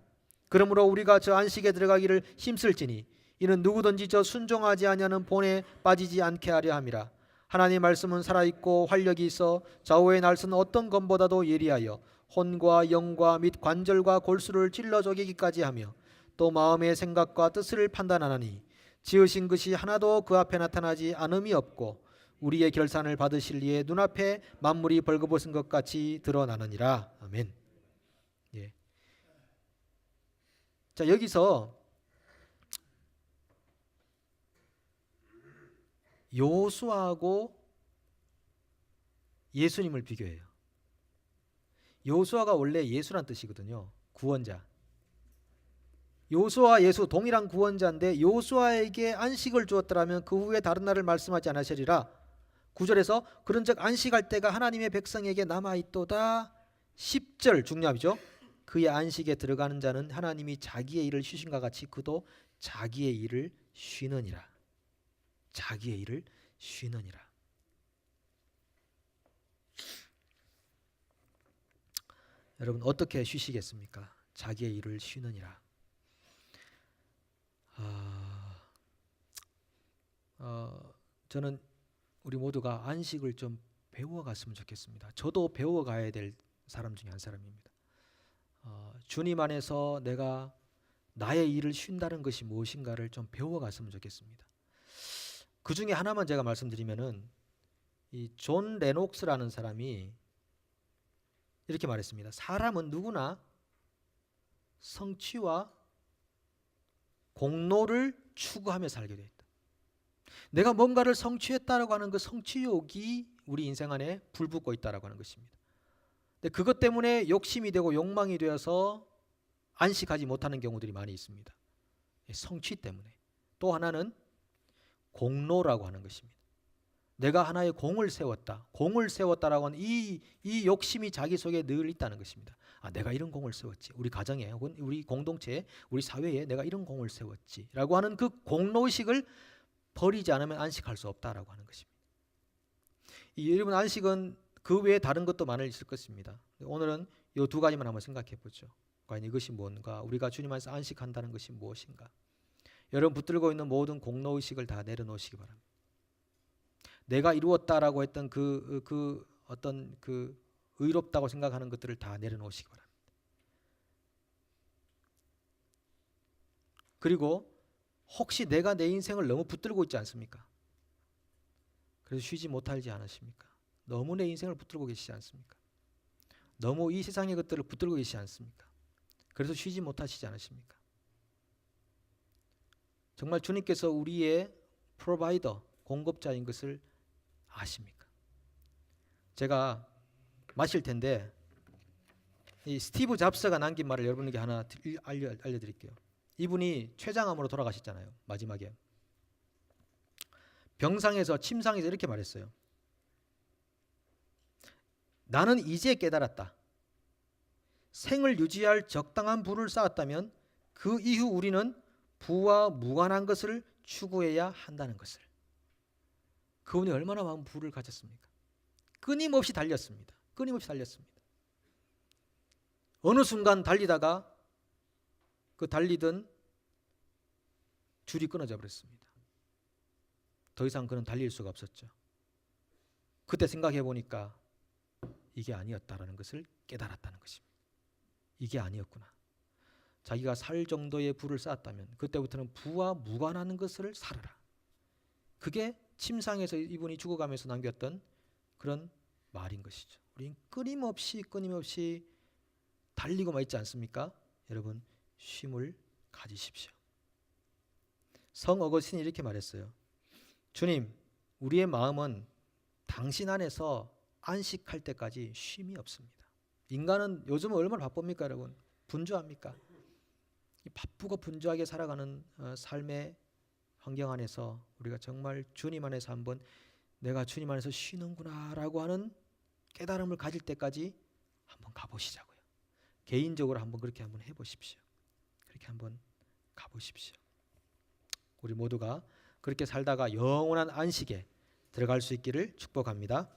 그러므로 우리가 저 안식에 들어가기를 힘쓸지니 이는 누구든지 저 순종하지 아니하는 본에 빠지지 않게 하려 함이라. 하나님의 말씀은 살아있고 활력이 있어 좌우의 날선 어떤 검보다도 예리하여 혼과 영과 및 관절과 골수를 찔러 쪼개기까지 하며 또 마음의 생각과 뜻을 판단하나니 지으신 것이 하나도 그 앞에 나타나지 않음이 없고 우리의 결산을 받으실 이에 눈앞에 만물이 벌거벗은 것 같이 드러나느니라. 아멘. 예. 자, 여기서 여호수아하고 예수님을 비교해요. 여호수아가 원래 예수란 뜻이거든요. 구원자. 여호수아와 예수 동일한 구원자인데 여호수아에게 안식을 주었더라면 그 후에 다른 날을 말씀하지 않으시리라. 9절에서 그런즉 안식할 때가 하나님의 백성에게 남아있도다. 10절 중요하죠. 그의 안식에 들어가는 자는 하나님이 자기의 일을 쉬신과 같이 그도 자기의 일을 쉬느니라. 자기의 일을 쉬느니라. 여러분 어떻게 쉬시겠습니까? 자기의 일을 쉬느니라. 저는 우리 모두가 안식을 좀 배워갔으면 좋겠습니다. 저도 배워가야 될 사람 중에 한 사람입니다. 주님 안에서 내가 나의 일을 쉰다는 것이 무엇인가를 좀 배워갔으면 좋겠습니다. 그 중에 하나만 제가 말씀드리면은 이 존 레녹스라는 사람이 이렇게 말했습니다. 사람은 누구나 성취와 공로를 추구하며 살게 되어 있다. 내가 뭔가를 성취했다라고 하는 그 성취욕이 우리 인생 안에 불붙고 있다라고 하는 것입니다. 근데 그것 때문에 욕심이 되고 욕망이 되어서 안식하지 못하는 경우들이 많이 있습니다. 성취 때문에. 또 하나는 공로라고 하는 것입니다. 내가 하나의 공을 세웠다. 공을 세웠다라고 하는 이 욕심이 자기 속에 늘 있다는 것입니다. 아, 내가 이런 공을 세웠지. 우리 가정에 혹은 우리 공동체에, 우리 사회에 내가 이런 공을 세웠지라고 하는 그 공로의식을 버리지 않으면 안식할 수 없다라고 하는 것입니다. 여러분, 안식은 그 외에 다른 것도 많이 있을 것입니다. 오늘은 이 두 가지만 한번 생각해 보죠. 과연 이것이 뭔가, 우리가 주님 안에서 안식한다는 것이 무엇인가. 여러분 붙들고 있는 모든 공로의식을 다 내려놓으시기 바랍니다. 내가 이루었다라고 했던 그 어떤 그 의롭다고 생각하는 것들을 다 내려놓으시기 바랍니다. 그리고 혹시 내가 내 인생을 너무 붙들고 있지 않습니까? 그래서 쉬지 못하지 않으십니까? 너무 내 인생을 붙들고 계시지 않습니까? 너무 이 세상의 것들을 붙들고 계시지 않습니까? 그래서 쉬지 못하시지 않으십니까? 정말 주님께서 우리의 프로바이더, 공급자인 것을 아십니까? 제가 마실 텐데 이 스티브 잡스가 남긴 말을 여러분에게 하나 알려드릴게요. 이분이 췌장암으로 돌아가셨잖아요. 마지막에 병상에서 침상에서 이렇게 말했어요. 나는 이제 깨달았다. 생을 유지할 적당한 부를 쌓았다면 그 이후 우리는 부와 무관한 것을 추구해야 한다는 것을. 그분이 얼마나 많은 부를 가졌습니까? 끊임없이 달렸습니다. 끊임없이 달렸습니다. 어느 순간 달리다가 그 달리던 줄이 끊어져 버렸습니다. 더 이상 그는 달릴 수가 없었죠. 그때 생각해 보니까 이게 아니었다라는 것을 깨달았다는 것입니다. 이게 아니었구나. 자기가 살 정도의 부를 쌓았다면 그때부터는 부와 무관한 것을 살아라. 그게 침상에서 이분이 죽어가면서 남겼던 그런 말인 것이죠. 우리는 끊임없이 달리고만 있지 않습니까? 여러분, 쉼을 가지십시오. 성 어거스틴이 이렇게 말했어요. 주님, 우리의 마음은 당신 안에서 안식할 때까지 쉼이 없습니다. 인간은 요즘은 얼마나 바쁩니까, 여러분? 분주합니까? 바쁘고 분주하게 살아가는 삶의 환경 안에서 우리가 정말 주님 안에서 한번 내가 주님 안에서 쉬는구나라고 하는 깨달음을 가질 때까지 한번 가보시자고요. 개인적으로 한번 그렇게 한번 해보십시오. 그렇게 한번 가보십시오. 우리 모두가 그렇게 살다가 영원한 안식에 들어갈 수 있기를 축복합니다.